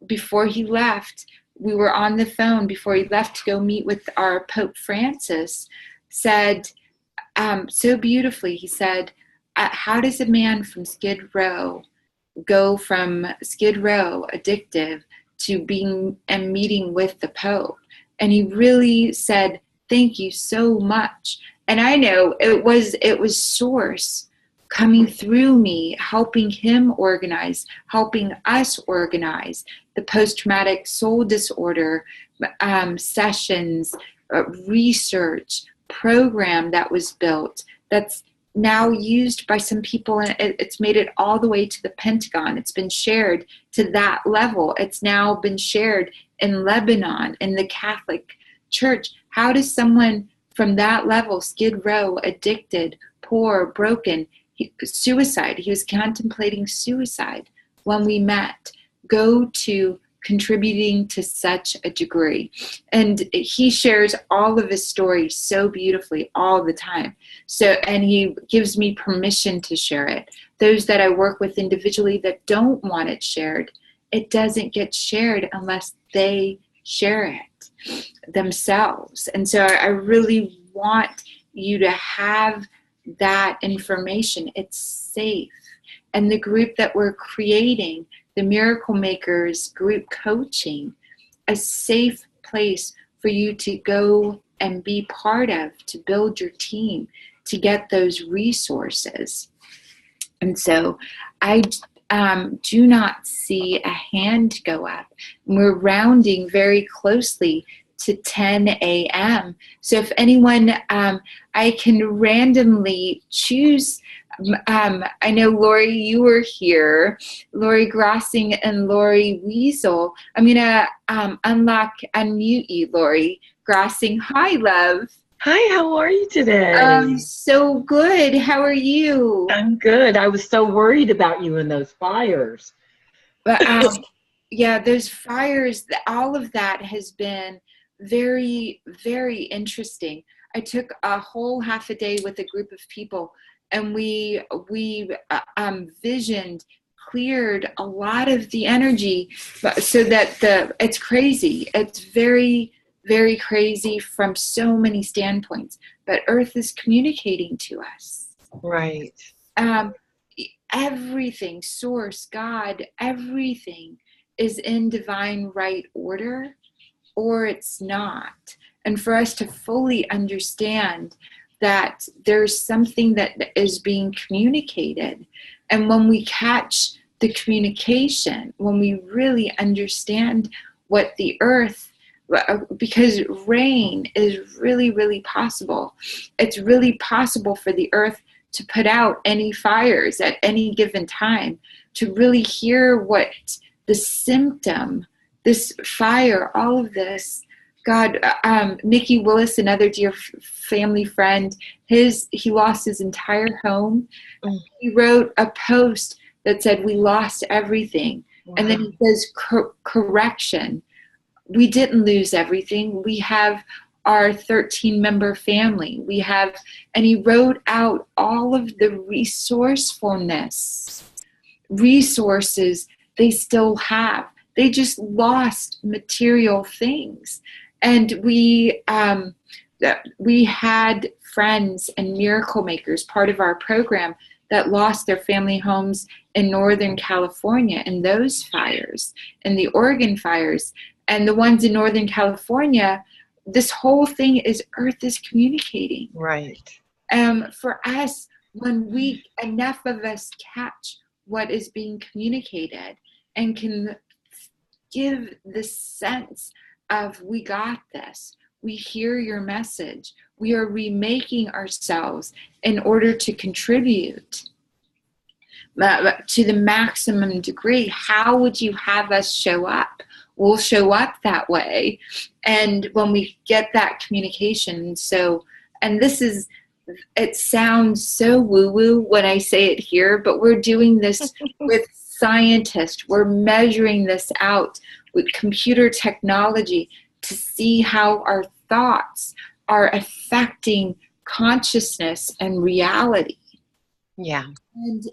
before he left, we were on the phone before he left to go meet with our Pope Francis, said so beautifully, he said, how does a man from Skid Row go from Skid Row addictive to being and meeting with the Pope? And he really said, thank you so much. And I know it was Source coming through me, helping him organize, helping us organize the post-traumatic soul disorder sessions, research program that was built, that's now used by some people, and it's made it all the way to the Pentagon. It's been shared to that level. It's now been shared in Lebanon, in the Catholic Church. How does someone from that level, Skid Row, addicted, poor, broken, suicide, he was contemplating suicide when we met, go to contributing to such a degree? And he shares all of his stories so beautifully all the time. So, and he gives me permission to share it. Those that I work with individually that don't want it shared, it doesn't get shared unless they share it themselves. And so I really want you to have that information. It's safe. And the group that we're creating, the Miracle Makers group coaching, a safe place for you to go and be part of, to build your team, to get those resources. And so I do not see a hand go up. We're rounding very closely to 10 a.m. So if anyone, I can randomly choose. I know, Lori, you were here, Lori Grossing and Lori Weasel. I'm going to unmute you, Lori Grossing. Hi, love. Hi, how are you today? So good. How are you? I'm good. I was so worried about you and those fires. But yeah, those fires, all of that has been very, very interesting. I took a whole half a day with a group of people, and we visioned, cleared a lot of the energy, so that it's crazy. It's very, very crazy from so many standpoints. But Earth is communicating to us. Right. Everything, Source, God, everything is in divine right order, or it's not. And for us to fully understand that there's something that is being communicated, and when we catch the communication, when we really understand what the earth, because rain is really, really possible. It's really possible for the earth to put out any fires at any given time, to really hear what the symptom, this fire, all of this God, Mickey Willis, another dear family friend, he lost his entire home. Mm. He wrote a post that said, "We lost everything." Wow. And then he says, correction, we didn't lose everything. We have our 13-member family. And he wrote out all of the resources they still have. They just lost material things. And we had friends and miracle makers, part of our program, that lost their family homes in Northern California in those fires, in the Oregon fires. And the ones in Northern California, this whole thing is Earth is communicating. Right. For us, when enough of us catch what is being communicated and can give the sense of, we got this, we hear your message, we are remaking ourselves in order to contribute to the maximum degree. How would you have us show up? We'll show up that way. And when we get that communication, it sounds so woo-woo when I say it here, but we're doing this with scientists. We're measuring this out with computer technology to see how our thoughts are affecting consciousness and reality. Yeah. And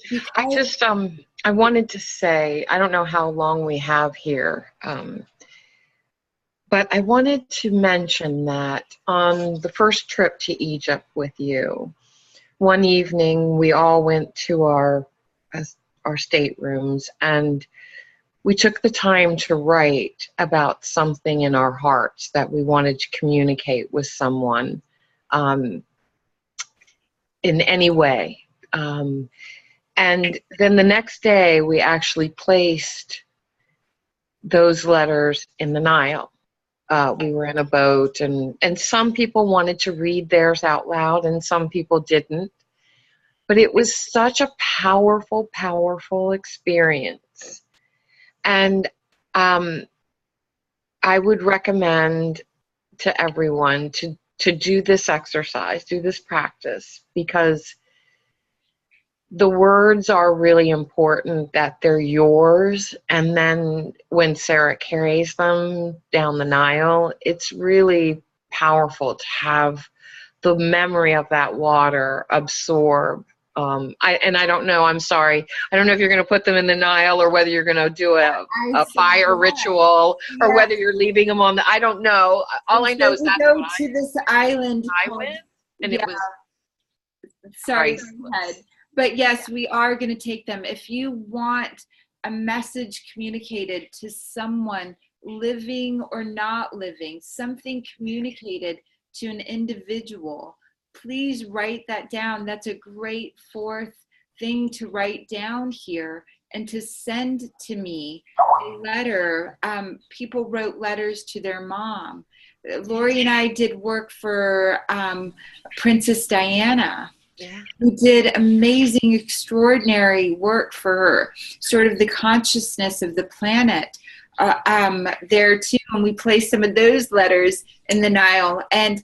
I wanted to say, I don't know how long we have here, but I wanted to mention that on the first trip to Egypt with you, one evening we all went to our staterooms, and we took the time to write about something in our hearts that we wanted to communicate with someone in any way. And then the next day, we actually placed those letters in the Nile. We were in a boat, and some people wanted to read theirs out loud, and some people didn't. But it was such a powerful, powerful experience. And I would recommend to everyone to do this exercise, do this practice, because the words are really important, that they're yours. And then when Sarah carries them down the Nile, it's really powerful to have the memory of that water absorb. I don't know, I'm sorry. I don't know if you're going to put them in the Nile or whether you're going to do a fire ritual or whether you're leaving them on I don't know. All I know is that we go to this island. And it was sorry, go ahead. But yes, we are going to take them. If you want a message communicated to someone, living or not living, something communicated to an individual, please write that down. That's a great fourth thing to write down here and to send to me a letter. People wrote letters to their mom. Lori and I did work for Princess Diana. Yeah. We did amazing, extraordinary work for her, sort of the consciousness of the planet there too. And we placed some of those letters in the Nile. And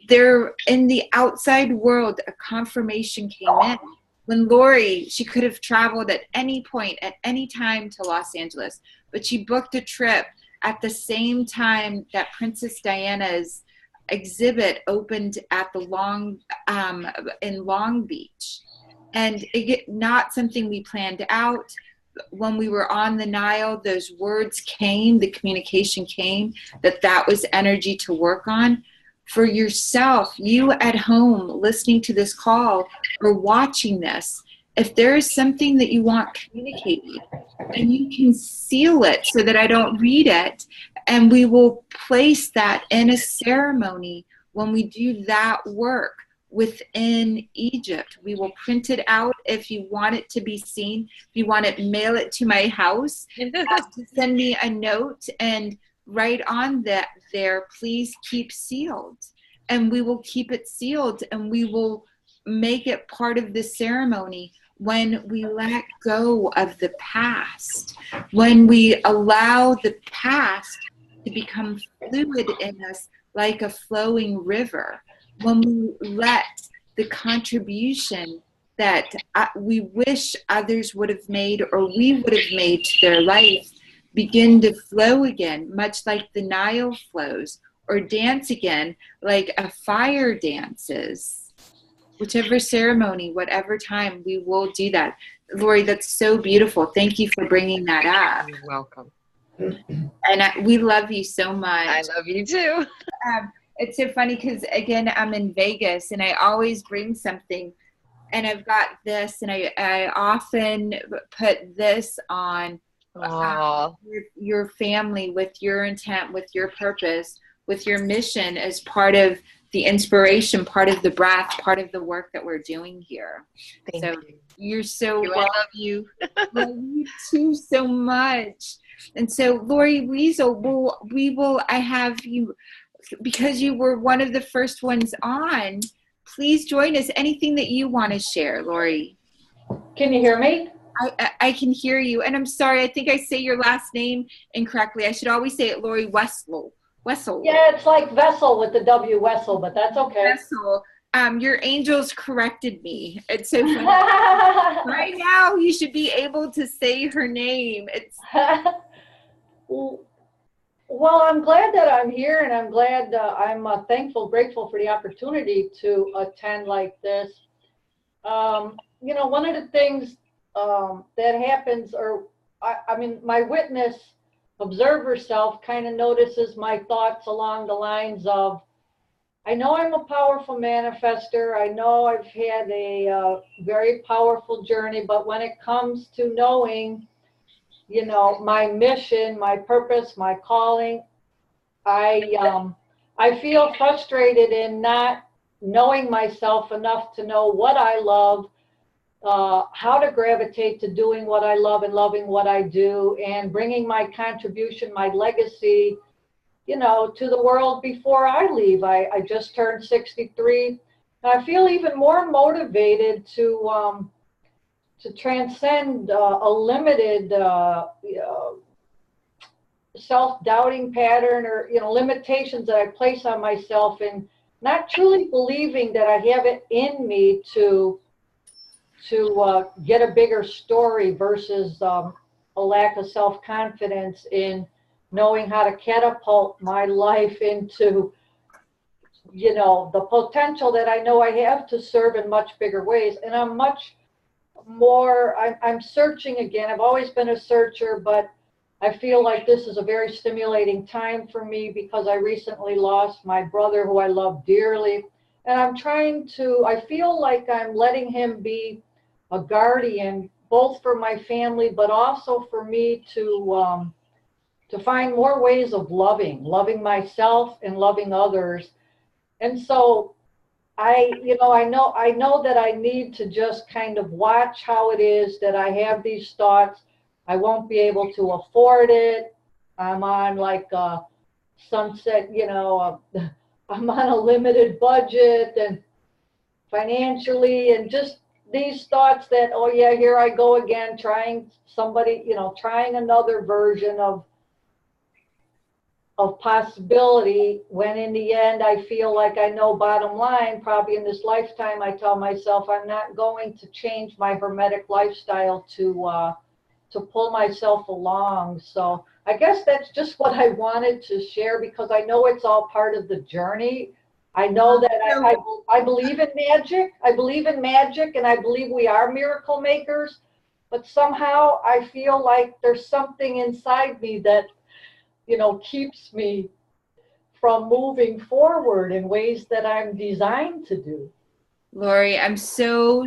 there, in the outside world, a confirmation came in. When Lori, she could have traveled at any point, at any time to Los Angeles, but she booked a trip at the same time that Princess Diana's exhibit opened at the in Long Beach. And not something we planned out. When we were on the Nile, those words came, the communication came, that was energy to work on. For yourself, you at home listening to this call or watching this, if there is something that you want communicated, and you can seal it so that I don't read it, and we will place that in a ceremony when we do that work within Egypt. We will print it out if you want it to be seen. If you want it, mail it to my house. To send me a note and write on that there, please keep sealed. And we will keep it sealed, and we will make it part of the ceremony when we let go of the past, when we allow the past to become fluid in us like a flowing river. When we let the contribution that we wish others would have made or we would have made to their life begin to flow again, much like the Nile flows, or dance again like a fire dances. Whichever ceremony, whatever time, we will do that. Lori, that's so beautiful. Thank you for bringing that up. You're welcome. And we love you so much. I love you too. It's so funny because, again, I'm in Vegas and I always bring something. And I've got this, and I often put this on your family, with your intent, with your purpose, with your mission as part of the inspiration, part of the breath, part of the work that we're doing here. Thank you. You're so I love you. love you too so much. And so, Lori Weasel, I have you, because you were one of the first ones on. Please join us. Anything that you want to share, Lori? Can you hear me? I can hear you. And I'm sorry, I think I say your last name incorrectly. I should always say it Lori Wessel. Yeah, it's like vessel with the W, Wessel, but that's okay. Wessel. Your angels corrected me. It's so funny. Right now, you should be able to say her name. It's Well, I'm glad that I'm here, and I'm glad I'm thankful, grateful for the opportunity to attend like this. You know, one of the things that happens, or I mean, my witness observer self kind of notices my thoughts along the lines of, I know I'm a powerful manifester. I know I've had a very powerful journey, but when it comes to knowing, you know, my mission, my purpose, my calling, I feel frustrated in not knowing myself enough to know what I love, how to gravitate to doing what I love and loving what I do, and bringing my contribution, my legacy, you know, to the world before I leave. I just turned 63. I feel even more motivated to transcend a limited self-doubting pattern, or, you know, limitations that I place on myself, and not truly believing that I have it in me to get a bigger story, versus a lack of self-confidence in knowing how to catapult my life into, you know, the potential that I know I have to serve in much bigger ways. And I'm much more, I'm searching again. I've always been a searcher, but I feel like this is a very stimulating time for me, because I recently lost my brother, who I love dearly. And I'm trying to, I feel like I'm letting him be a guardian, both for my family, but also for me to find more ways of loving myself and loving others. And so I know that I need to just kind of watch how it is that I have these thoughts. I won't be able to afford it. I'm on like a sunset, you know, I'm on a limited budget and financially, and just these thoughts that, oh yeah, here I go again, trying somebody, you know, trying another version of possibility, when in the end I feel like I know, bottom line, probably in this lifetime, I tell myself I'm not going to change my hermetic lifestyle to pull myself along. So I guess that's just what I wanted to share, because I know it's all part of the journey. I know that I believe in magic. I believe in magic, and I believe we are miracle makers. But somehow I feel like there's something inside me that, you know, keeps me from moving forward in ways that I'm designed to do. Lori, I'm so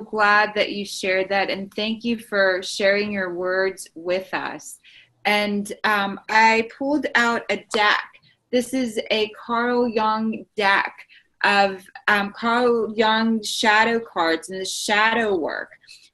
glad that you shared that, and thank you for sharing your words with us. And I pulled out a deck. This is a Carl Jung deck of Carl Jung's shadow cards and the shadow work.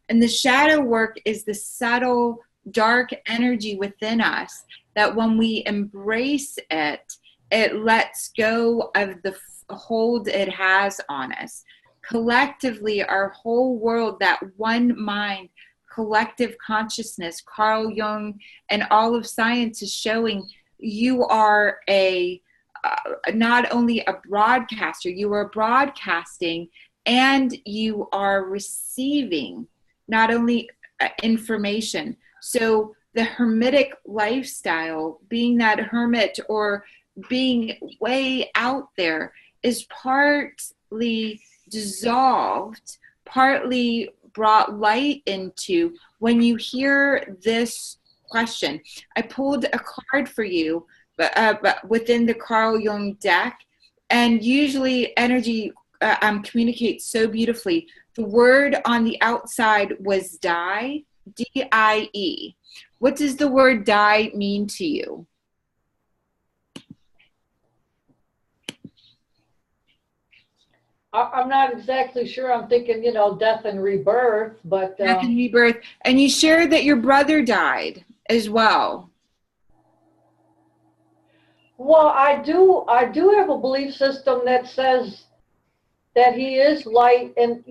And the shadow work is the subtle, dark energy within us that when we embrace it, it lets go of the hold it has on us. Collectively, our whole world, that one mind, collective consciousness, Carl Jung and all of science is showing you are not only a broadcaster, you are broadcasting and you are receiving not only information. So the hermetic lifestyle, being that hermit or being way out there, is partly dissolved, partly brought light into when you hear this question. I pulled a card for you, but within the Carl Jung deck, and usually energy communicates so beautifully. The word on the outside was die, D-I-E. What does the word die mean to you? I'm not exactly sure. I'm thinking, death and rebirth, but Death and rebirth. And you shared that your brother died as well. well, I do have a belief system that says that he is light, and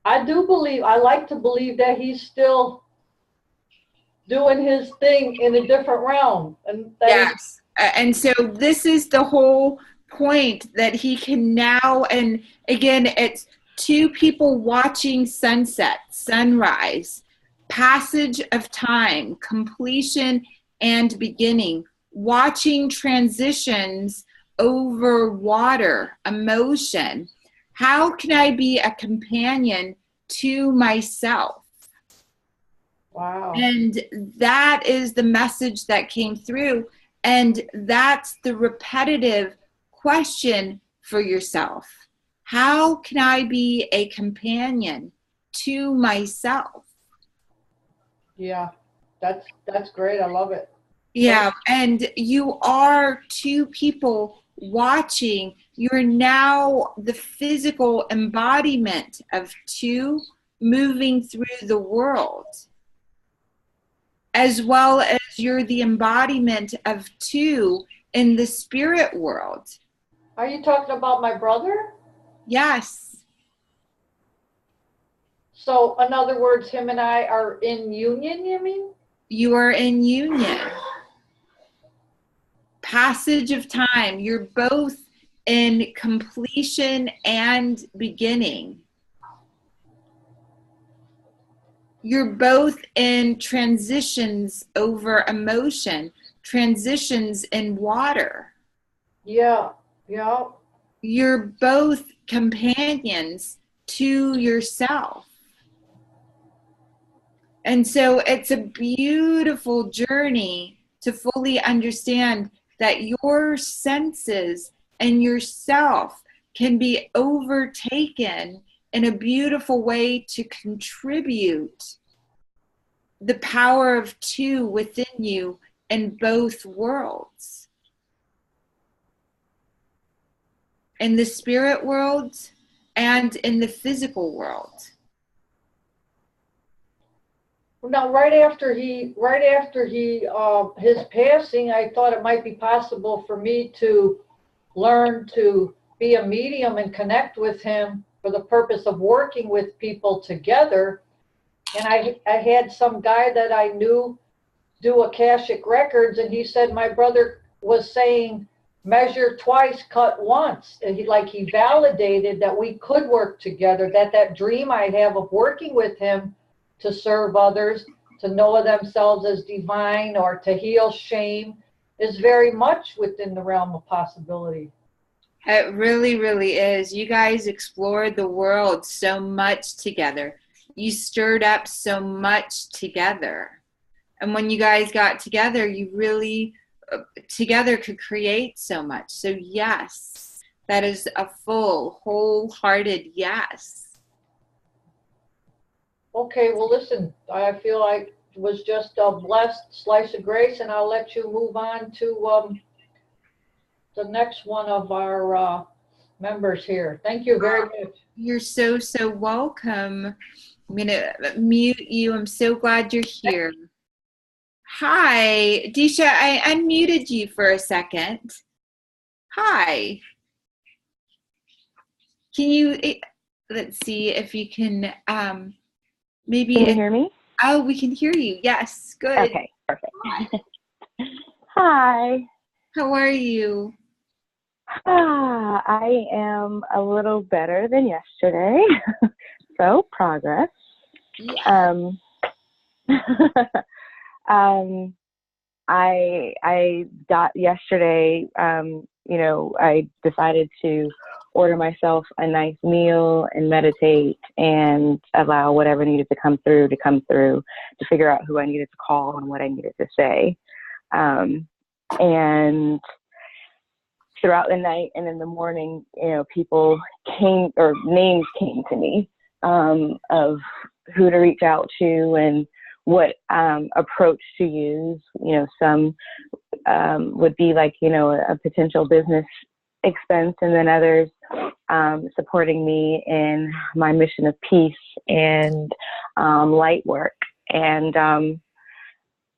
I like to believe that he's still doing his thing in a different realm, and Yes. And so this is the whole point, that he can now, and again, it's two people watching sunset, sunrise, passage of time, completion and beginning, watching transitions over water, emotion. How can I be a companion to myself? wow. And that is the message that came through. And that's the repetitive question for yourself. How can I be a companion to myself? Yeah, that's great. I love it. Yeah, and you are two people watching. You're now the physical embodiment of two moving through the world, as well as you're the embodiment of two in the spirit world. Are you talking about my brother? Yes. So, in other words, him and I are in union, you mean? You are in union. Passage of time. You're both in completion and beginning. You're both in transitions over emotion, transitions in water. Yeah, yeah. You're both companions to yourself. And so it's a beautiful journey to fully understand that your senses and yourself can be overtaken in a beautiful way to contribute the power of two within you in both worlds. In the spirit world and in the physical world. Now, right after his passing, I thought it might be possible for me to learn to be a medium and connect with him for the purpose of working with people together. And I had some guy that I knew do Akashic records, and he said my brother was saying measure twice, cut once. And he validated that we could work together, that dream I have of working with him to serve others, to know themselves as divine, or to heal shame, is very much within the realm of possibility. It really, really is. You guys explored the world so much together. You stirred up so much together. And when you guys got together, you really together could create so much. So yes, that is a full, wholehearted yes. Okay, well, listen, I feel like it was just a blessed slice of grace, and I'll let you move on to the next one of our members here. Thank you very much. You're so, so welcome. I'm going to mute you. I'm so glad you're here. Hi, Disha, I unmuted you for a second. Hi. Can you, let's see if you can, maybe. Can you hear me? Oh, we can hear you. Yes, good. Okay, perfect. Hi. How are you? I am a little better than yesterday. So, progress. Yeah. I got yesterday, I decided to order myself a nice meal and meditate and allow whatever needed to come through, to figure out who I needed to call and what I needed to say. And throughout the night and in the morning, people came, or names came to me, of who to reach out to and what approach to use. Some would be like, a potential business expense, and then others supporting me in my mission of peace and light work. And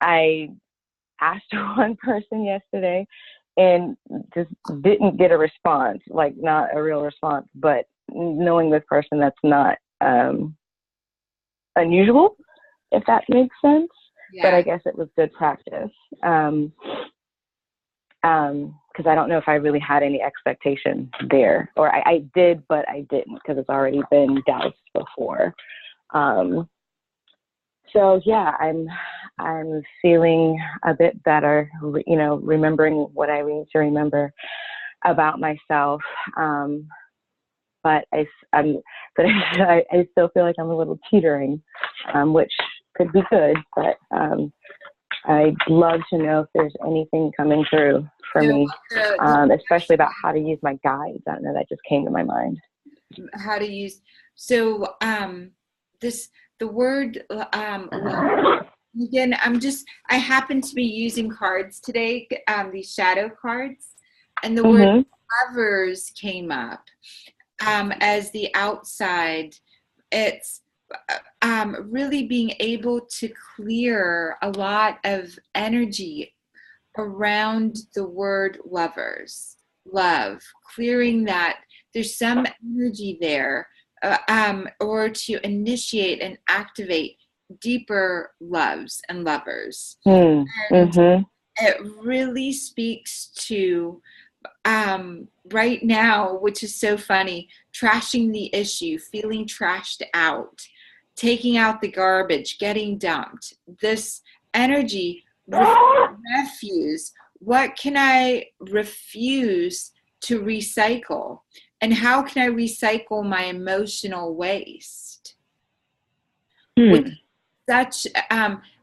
I asked one person yesterday and just didn't get a response, like not a real response, but knowing this person, that's not unusual, if that makes sense. Yeah. But I guess it was good practice. Because I don't know if I really had any expectation there, or I did, but I didn't, because it's already been doused before. So yeah, I'm feeling a bit better, remembering what I need to remember about myself. But I still feel like I'm a little teetering, which could be good, but I'd love to know if there's anything coming through for me, especially about how to use my guides. I don't know, that just came to my mind. How to use, so the word, again, I happen to be using cards today, these shadow cards, and the word lovers came up as the outside. It's really being able to clear a lot of energy around the word lovers, love, clearing that there's some energy there, or to initiate and activate deeper loves and lovers. And it really speaks to right now, which is so funny, trashing the issue, feeling trashed out, taking out the garbage, getting dumped. This energy, refuse. What can I refuse to recycle? And how can I recycle my emotional waste? With such,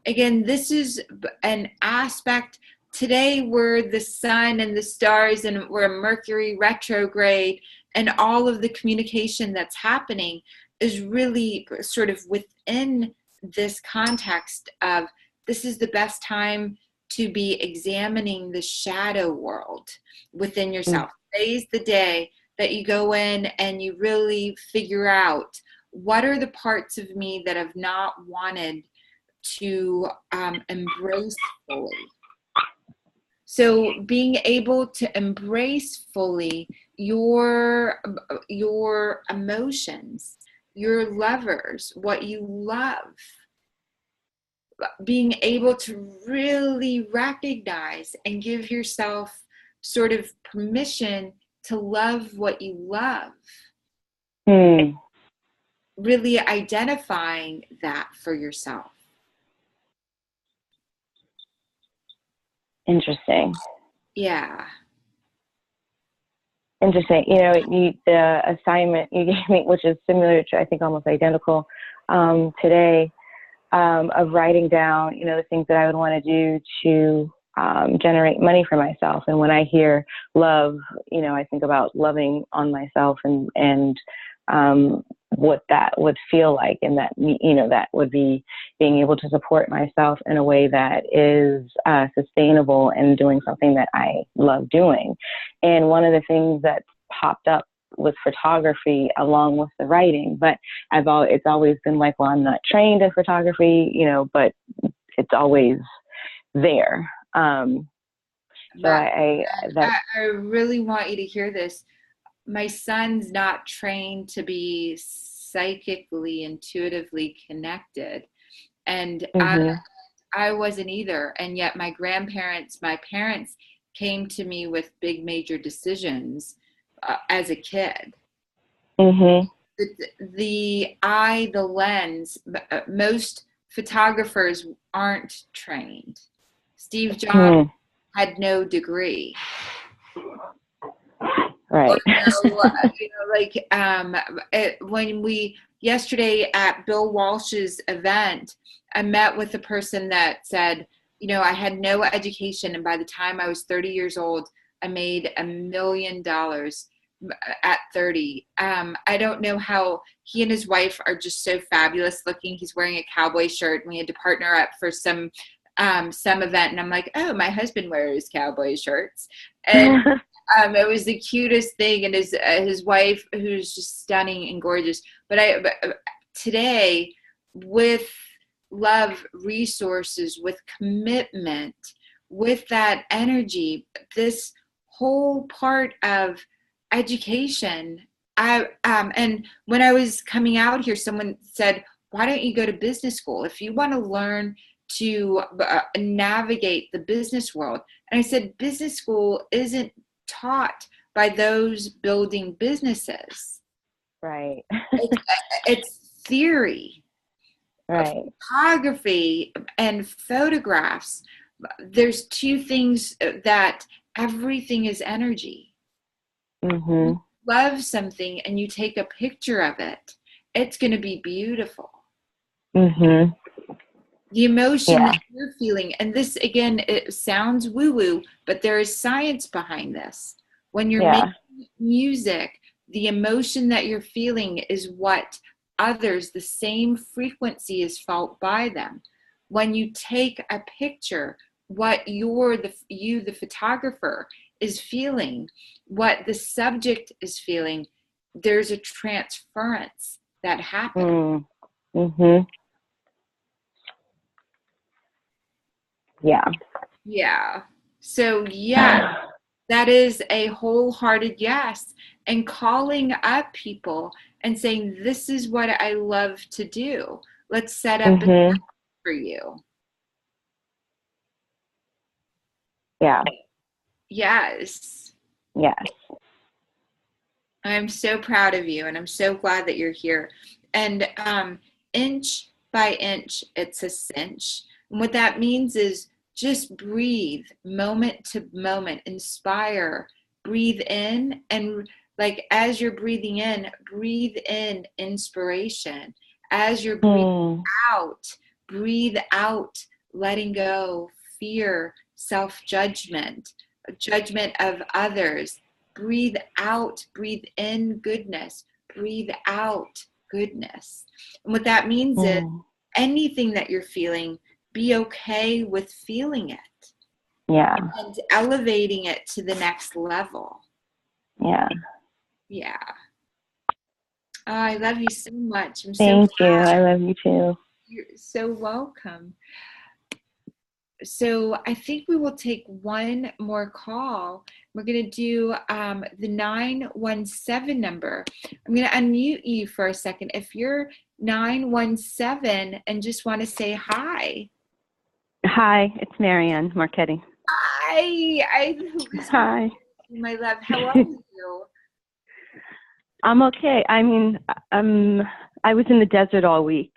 again, this is an aspect. Today we're the sun and the stars, and we're Mercury retrograde, and all of the communication that's happening is really sort of within this context of this is the best time to be examining the shadow world within yourself. Today's the day that you go in and you really figure out, what are the parts of me that have not wanted to embrace fully? So being able to embrace fully your emotions, your lovers, what you love, being able to really recognize and give yourself sort of permission to love what you love. Really identifying that for yourself. Interesting. Yeah. Interesting. The assignment you gave me, which is similar to, I think, almost identical, today, of writing down, the things that I would want to do to generate money for myself. And when I hear love, I think about loving on myself and what that would feel like, and that, that would be being able to support myself in a way that is sustainable and doing something that I love doing. And one of the things that popped up was photography along with the writing, but it's always been like, well, I'm not trained in photography, but it's always there. So I really want you to hear this. My son's not trained to be psychically, intuitively connected. And I wasn't either. And yet my parents came to me with big major decisions as a kid. Mm-hmm. The lens, most photographers aren't trained. Steve Jobs had no degree. Right. Yesterday at Bill Walsh's event, I met with a person that said, I had no education, and by the time I was 30 years old, I made $1 million at 30. I don't know how he and his wife are just so fabulous looking. He's wearing a cowboy shirt, and we had to partner up for some event, and I'm like, oh, my husband wears cowboy shirts, and it was the cutest thing, and his wife, who's just stunning and gorgeous. But today, with love, resources, with commitment, with that energy, this whole part of education. And when I was coming out here, someone said, why don't you go to business school if you want to learn to navigate the business world? And I said, business school isn't taught by those building businesses. Right. It's theory. Right. Photography and photographs. There's two things that everything is energy. Mm-hmm. You love something and you take a picture of it, it's going to be beautiful. Mm-hmm. The emotion that you're feeling, and this again, it sounds woo-woo, but there is science behind this. When you're making music, the emotion that you're feeling is what others, the same frequency is felt by them. When you take a picture, what the photographer is feeling, what the subject is feeling, there's a transference that happens. Mm-hmm. Yeah. Yeah. So that is a wholehearted yes. And calling up people and saying, this is what I love to do. Let's set up a time for you. Yeah. Yes. Yes. I'm so proud of you, and I'm so glad that you're here. And inch by inch, it's a cinch. And what that means is just breathe moment to moment, inspire, breathe in, and like as you're breathing in, breathe in inspiration. As you're breathe out, letting go, fear, self-judgment, judgment of others. Breathe out, breathe in goodness, breathe out goodness. And what that means is anything that you're feeling, be okay with feeling it. Yeah. And elevating it to the next level. Yeah. Yeah. Oh, I love you so much. Thank you. I love you too. You're so welcome. So I think we will take one more call. We're going to do the 917 number. I'm going to unmute you for a second. If you're 917 and just want to say hi. Hi, it's Marianne Marchetti. Hi. Hi. My love, how are you? I'm okay. I mean, I was in the desert all week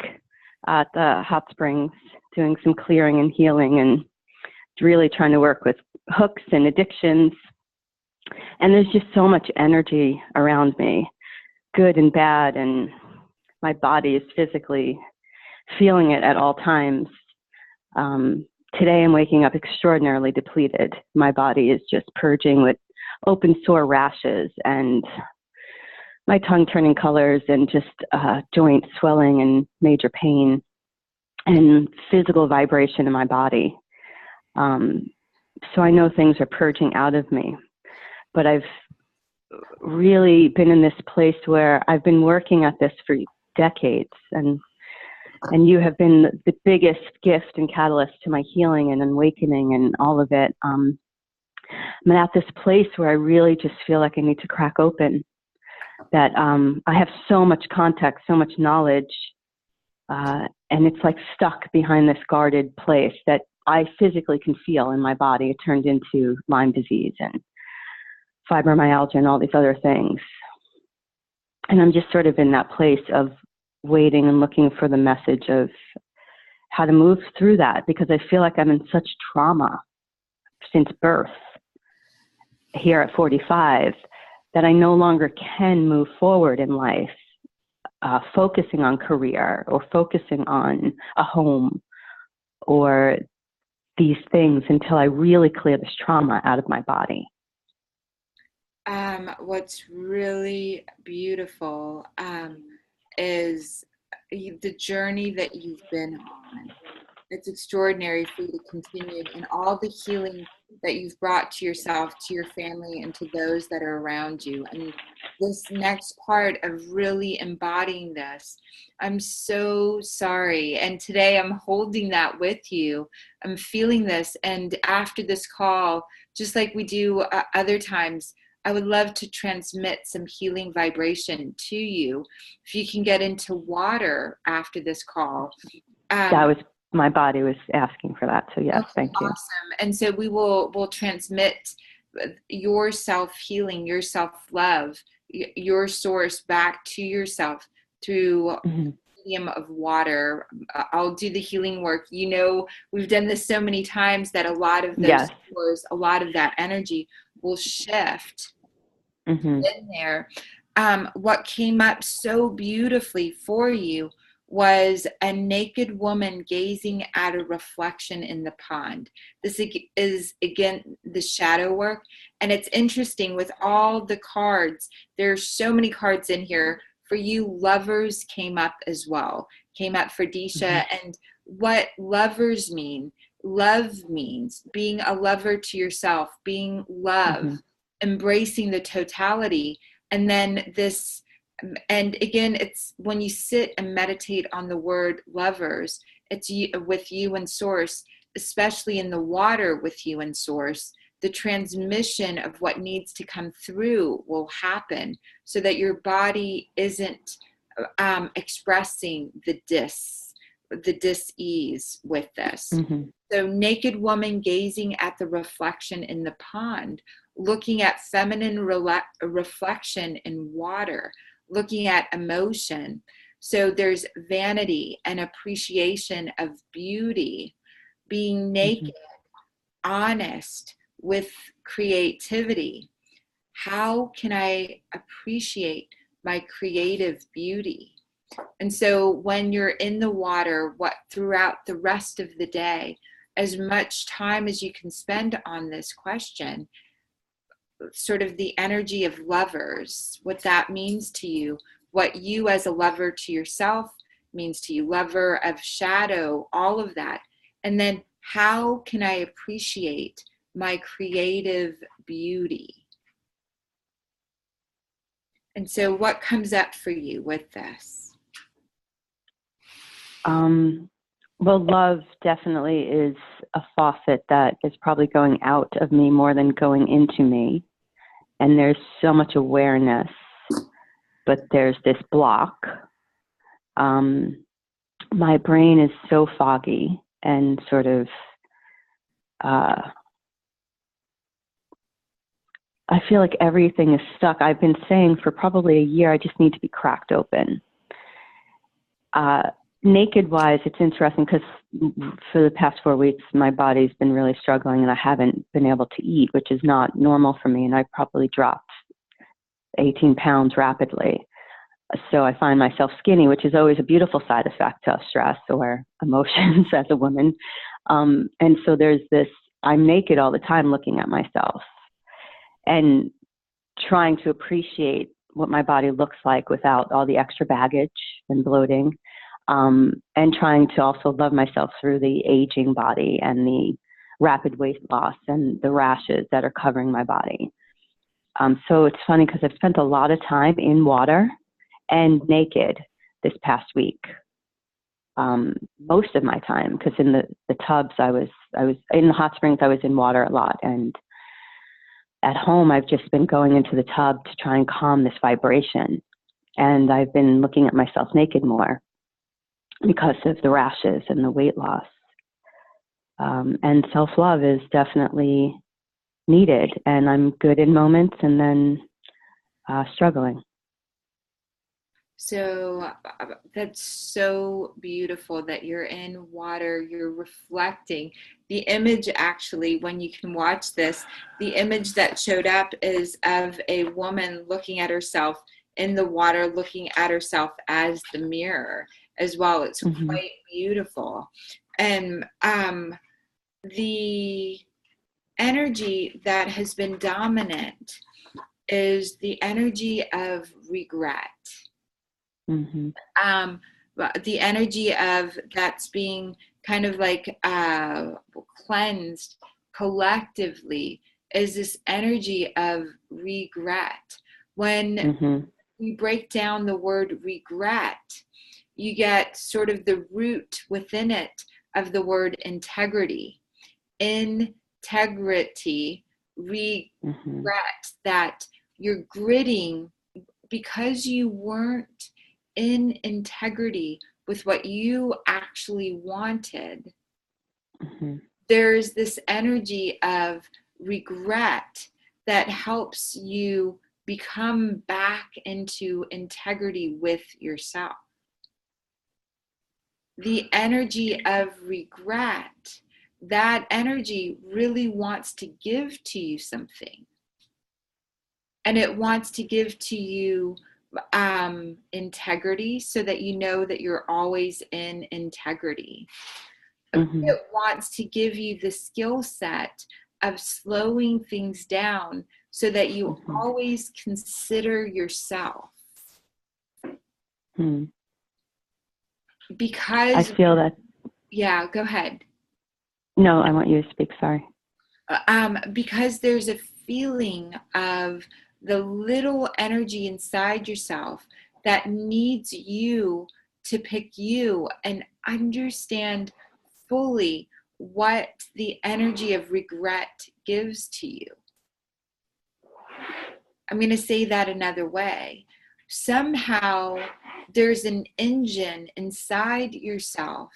at the hot springs doing some clearing and healing and really trying to work with hooks and addictions. And there's just so much energy around me, good and bad, and my body is physically feeling it at all times. Today I'm waking up extraordinarily depleted. My body is just purging with open sore rashes and my tongue turning colors and just joint swelling and major pain and physical vibration in my body. So I know things are purging out of me, but I've really been in this place where I've been working at this for decades, and you have been the biggest gift and catalyst to my healing and awakening and all of it. I'm at this place where I really just feel like I need to crack open, that I have so much context, so much knowledge, and it's like stuck behind this guarded place that I physically can feel in my body. It turned into Lyme disease and fibromyalgia and all these other things. And I'm just sort of in that place of waiting and looking for the message of how to move through that, because I feel like I'm in such trauma since birth here at 45 that I no longer can move forward in life, focusing on career or focusing on a home or these things until I really clear this trauma out of my body. What's really beautiful is the journey that you've been on. It's extraordinary for you to continue, and all the healing that you've brought to yourself, to your family, and to those that are around you. And this next part of really embodying this, I'm so sorry. And today I'm holding that with you. I'm feeling this. And after this call, just like we do other times, I would love to transmit some healing vibration to you. If you can get into water after this call. My body was asking for that. So yes, thank you. Awesome. And so we'll transmit your self-healing, your self-love, your source back to yourself through medium of water. I'll do the healing work. You know, we've done this so many times that a lot of those stores, a lot of that energy will shift in there. What came up so beautifully for you was a naked woman gazing at a reflection in the pond. This is, again, the shadow work. And it's interesting with all the cards, there's so many cards in here. For you, lovers came up as well, came up for Disha. And what lovers mean, love means being a lover to yourself, being love, embracing the totality. And then this, and again, it's when you sit and meditate on the word lovers, it's with you and source, especially in the water with you and source, the transmission of what needs to come through will happen so that your body isn't expressing the dis-ease with this. So naked woman gazing at the reflection in the pond, looking at feminine reflection in water, looking at emotion. So there's vanity and appreciation of beauty, being naked, honest with creativity. How can I appreciate my creative beauty? And so when you're in the water, throughout the rest of the day, as much time as you can spend on this question, sort of the energy of lovers, what that means to you, what you as a lover to yourself means to you, lover of shadow, all of that. And then how can I appreciate my creative beauty? And so what comes up for you with this? Well, love definitely is a faucet that is probably going out of me more than going into me. And there's so much awareness, but there's this block. My brain is so foggy and sort of, I feel like everything is stuck. I've been saying for probably a year, I just need to be cracked open. Naked-wise, it's interesting because for the past 4 weeks, my body's been really struggling and I haven't been able to eat, which is not normal for me. And I probably dropped 18 pounds rapidly. So I find myself skinny, which is always a beautiful side effect of stress or emotions as a woman. And so there's this, I'm naked all the time looking at myself and trying to appreciate what my body looks like without all the extra baggage and bloating. And trying to also love myself through the aging body and the rapid weight loss and the rashes that are covering my body. So it's funny because I've spent a lot of time in water and naked this past week. Most of my time, because in the tubs, I was in the hot springs, I was in water a lot. And at home, I've just been going into the tub to try and calm this vibration. And I've been looking at myself naked more. because of the rashes and the weight loss. And self-love is definitely needed, and I'm good in moments and then struggling. So that's so beautiful that you're in water, you're reflecting. The image, actually, when you can watch this, the image that showed up is of a woman looking at herself in the water, looking at herself as the mirror as well. It's quite beautiful. And the energy that has been dominant is the energy of regret. The energy of that's being kind of like cleansed collectively is this energy of regret. When we break down the word regret, you get sort of the root within it of the word integrity. Integrity, regret, that you're gritting because you weren't in integrity with what you actually wanted. There's this energy of regret that helps you become back into integrity with yourself. The energy of regret, that energy really wants to give to you something. And it wants to give to you integrity, so that you know that you're always in integrity. It wants to give you the skill set of slowing things down so that you always consider yourself. Because I feel that. Yeah, go ahead. No, I want you to speak, sorry. Because there's a feeling of the little energy inside yourself that needs you to pick you and understand fully what the energy of regret gives to you. I'm going to say that another way. Somehow there's an engine inside yourself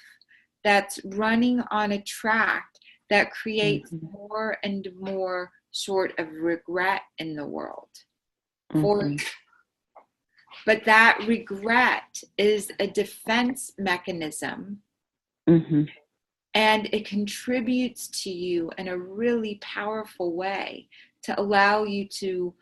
that's running on a track that creates more and more sort of regret in the world. But that regret is a defense mechanism, and it contributes to you in a really powerful way to allow you to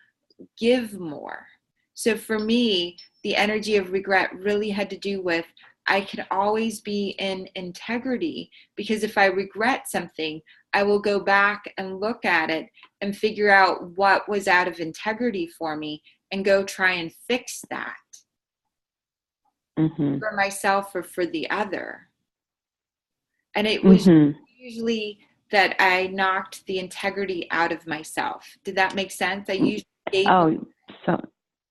give more. So for me, the energy of regret really had to do with I can always be in integrity, because if I regret something, I will go back and look at it and figure out what was out of integrity for me and go try and fix that for myself or for the other. And it was usually that I knocked the integrity out of myself. Did that make sense? I usually gave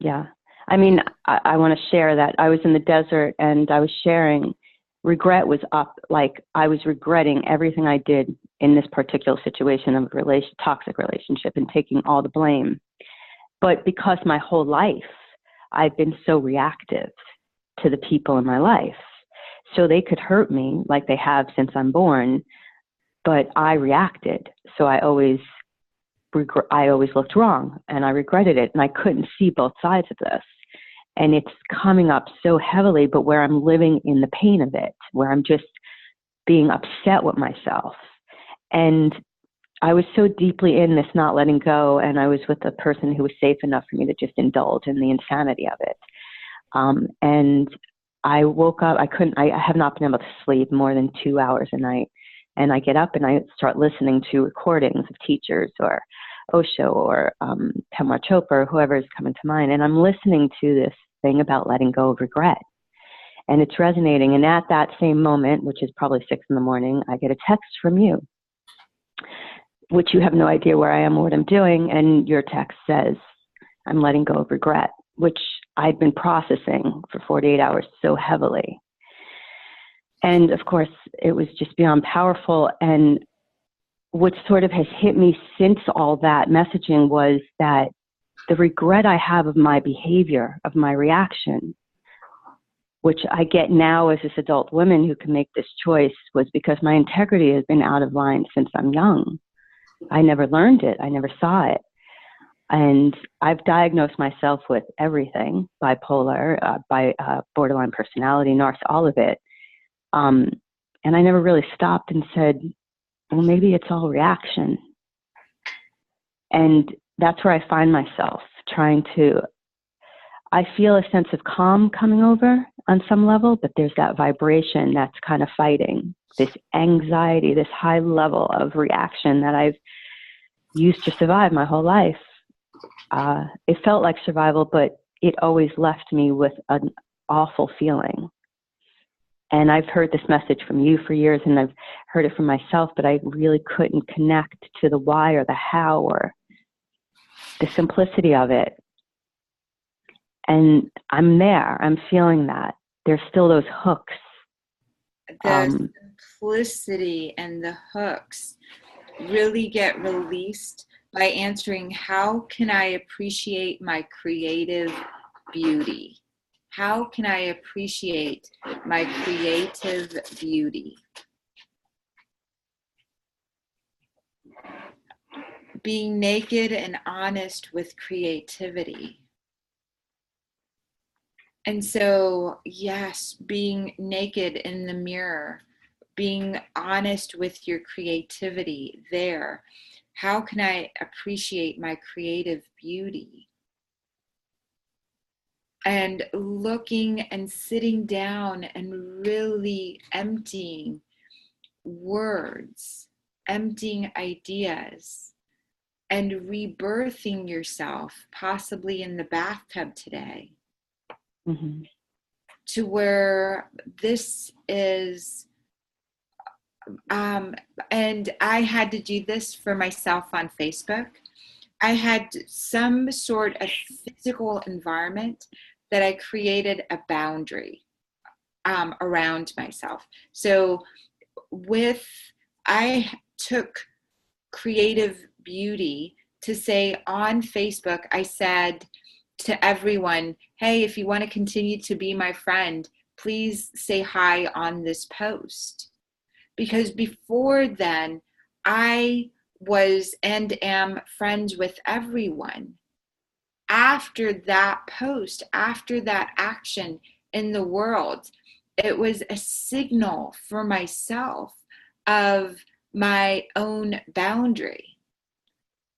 yeah. I mean, I want to share that I was in the desert and I was sharing. Regret was up, like I was regretting everything I did in this particular situation of toxic relationship and taking all the blame. But because my whole life I've been so reactive to the people in my life, so they could hurt me like they have since I'm born, but I reacted. So I always looked wrong and I regretted it, and I couldn't see both sides of this. And it's coming up so heavily, but where I'm living in the pain of it, where I'm just being upset with myself. And I was so deeply in this not letting go, and I was with a person who was safe enough for me to just indulge in the insanity of it. And I woke up, I have not been able to sleep more than 2 hours a night. And I get up and I start listening to recordings of teachers or Osho or Tamar Chopra or whoever is coming to mind. And I'm listening to this thing about letting go of regret. And it's resonating. And at that same moment, which is probably 6 a.m, I get a text from you, which you have no idea where I am or what I'm doing. And your text says, I'm letting go of regret, which I've been processing for 48 hours so heavily. And of course, it was just beyond powerful. And what sort of has hit me since all that messaging was that the regret I have of my behavior, of my reaction, which I get now as this adult woman who can make this choice, was because my integrity has been out of line since I'm young. I never learned it. I never saw it. And I've diagnosed myself with everything, bipolar, borderline personality, all of it. And I never really stopped and said, well, maybe it's all reaction. And that's where I find myself I feel a sense of calm coming over on some level, but there's that vibration that's kind of fighting this anxiety, this high level of reaction that I've used to survive my whole life. It felt like survival, but it always left me with an awful feeling. And I've heard this message from you for years, and I've heard it from myself, but I really couldn't connect to the why or the how or the simplicity of it. And I'm there. I'm feeling that. There's still those hooks. The simplicity and the hooks really get released by answering, how can I appreciate my creative beauty? How can I appreciate my creative beauty? Being naked and honest with creativity. And so, yes, being naked in the mirror, being honest with your creativity there. How can I appreciate my creative beauty? And looking and sitting down and really emptying words, emptying ideas, and rebirthing yourself, possibly in the bathtub today, to where this is, and I had to do this for myself on Facebook. I had some sort of physical environment that I created a boundary around myself. So I took creative beauty to say on Facebook, I said to everyone, hey, if you want to continue to be my friend, please say hi on this post. Because before then, I was and am friends with everyone. After that post, after that action in the world, it was a signal for myself of my own boundary.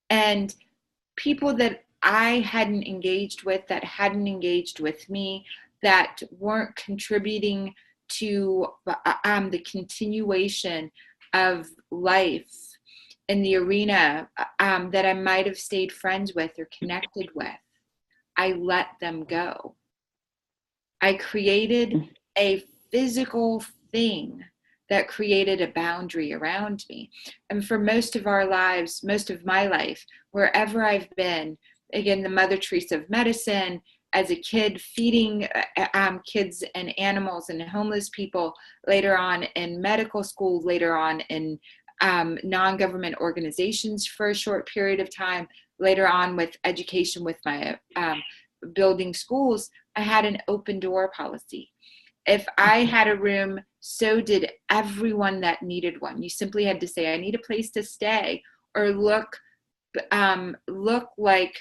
And people that I hadn't engaged with, that hadn't engaged with me, that weren't contributing to the continuation of life in the arena that I might have stayed friends with or connected with, I let them go. I created a physical thing that created a boundary around me. And for most of our lives, most of my life, wherever I've been, again, the Mother Teresa of medicine, as a kid, feeding kids and animals and homeless people, later on in medical school, later on in non-government organizations for a short period of time, later on with education with my building schools, I had an open door policy. If I had a room, so did everyone that needed one. You simply had to say, I need a place to stay, or look like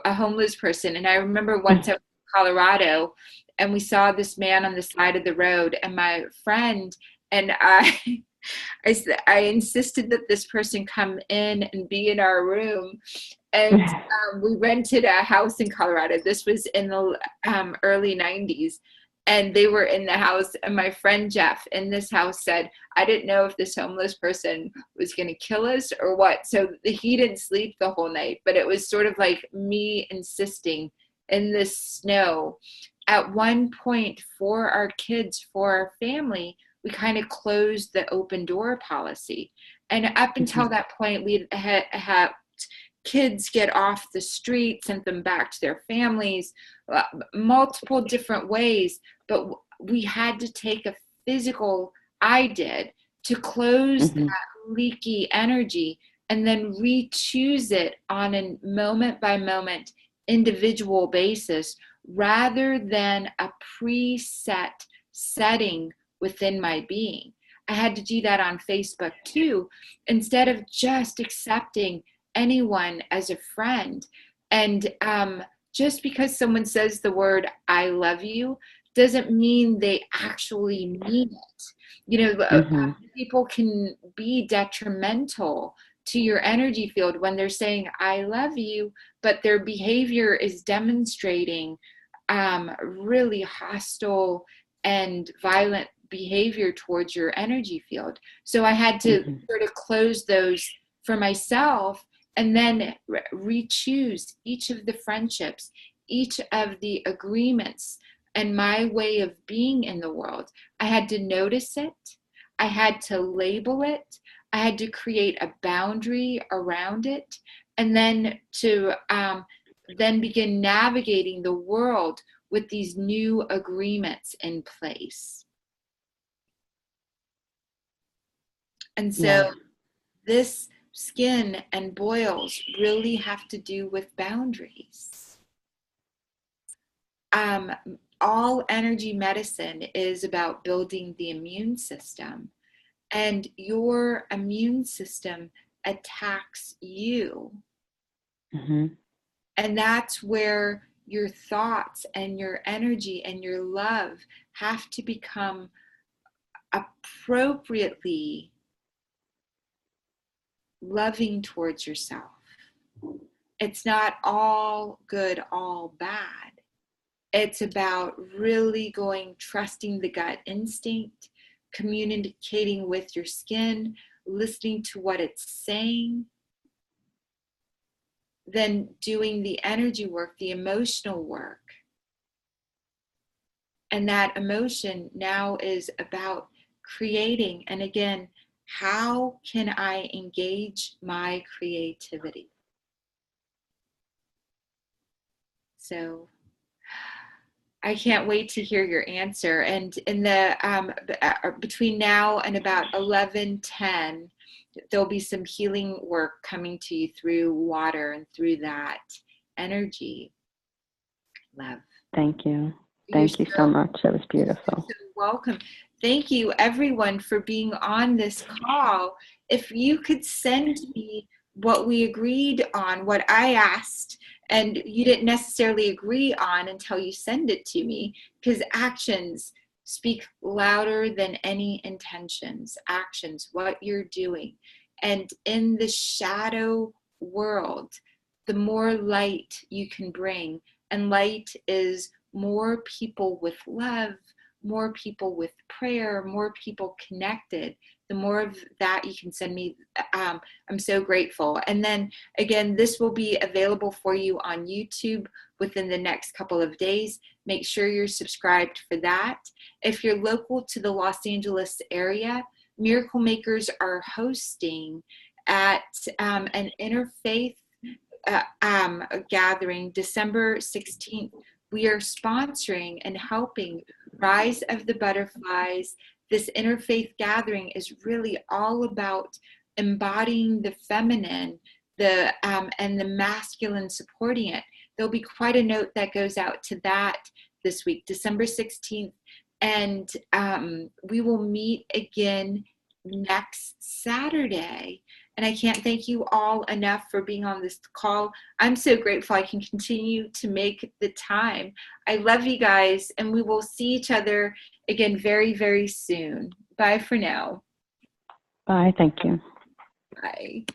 a homeless person. And I remember once I was in Colorado and we saw this man on the side of the road, and my friend and I insisted that this person come in and be in our room. And we rented a house in Colorado. This was in the early 90s. And they were in the house, and my friend Jeff in this house said, I didn't know if this homeless person was going to kill us or what. So he didn't sleep the whole night, but it was sort of like me insisting in the snow. At one point, for our kids, for our family, we kind of closed the open door policy. And up until that point, we had kids get off the street, sent them back to their families, multiple different ways. But we had to take a physical, I did, to close that leaky energy and then re-choose it on a moment by moment individual basis, rather than a preset setting within my being. I had to do that on Facebook too, instead of just accepting anyone as a friend. And just because someone says the word "I love you" doesn't mean they actually mean it. You know, people can be detrimental to your energy field when they're saying "I love you," but their behavior is demonstrating really hostile and violent behavior towards your energy field. So I had to sort of close those for myself, and then re-choose each of the friendships, each of the agreements, and my way of being in the world. I had to notice it. I had to label it. I had to create a boundary around it, and then to then begin navigating the world with these new agreements in place. And so this skin and boils really have to do with boundaries. All energy medicine is about building the immune system, and your immune system attacks you. And that's where your thoughts and your energy and your love have to become appropriately loving towards yourself. It's not all good, all bad. It's about really trusting the gut instinct, communicating with your skin, listening to what it's saying, then doing the energy work, the emotional work. And that emotion now is about creating, and again, how can I engage my creativity? So I can't wait to hear your answer. And in the between now and about 11:10, there'll be some healing work coming to you through water and through that energy. Love. Thank you. Thank you so much. That was beautiful. You're so welcome. Thank you, everyone, for being on this call. If you could send me what we agreed on, what I asked, and you didn't necessarily agree on until you send it to me, because actions speak louder than any intentions. Actions, what you're doing. And in the shadow world, the more light you can bring, and light is more people with love, more people with prayer, more people connected, the more of that you can send me. I'm so grateful. And then again, this will be available for you on YouTube within the next couple of days. Make sure you're subscribed for that. If you're local to the Los Angeles area, Miracle Makers are hosting at an interfaith gathering December 16th. We are sponsoring and helping Rise of the Butterflies. This interfaith gathering is really all about embodying the feminine, and the masculine supporting it. There'll be quite a note that goes out to that this week, December 16th. And we will meet again next Saturday. And I can't thank you all enough for being on this call. I'm so grateful I can continue to make the time. I love you guys, and we will see each other again very, very soon. Bye for now. Bye. Thank you. Bye.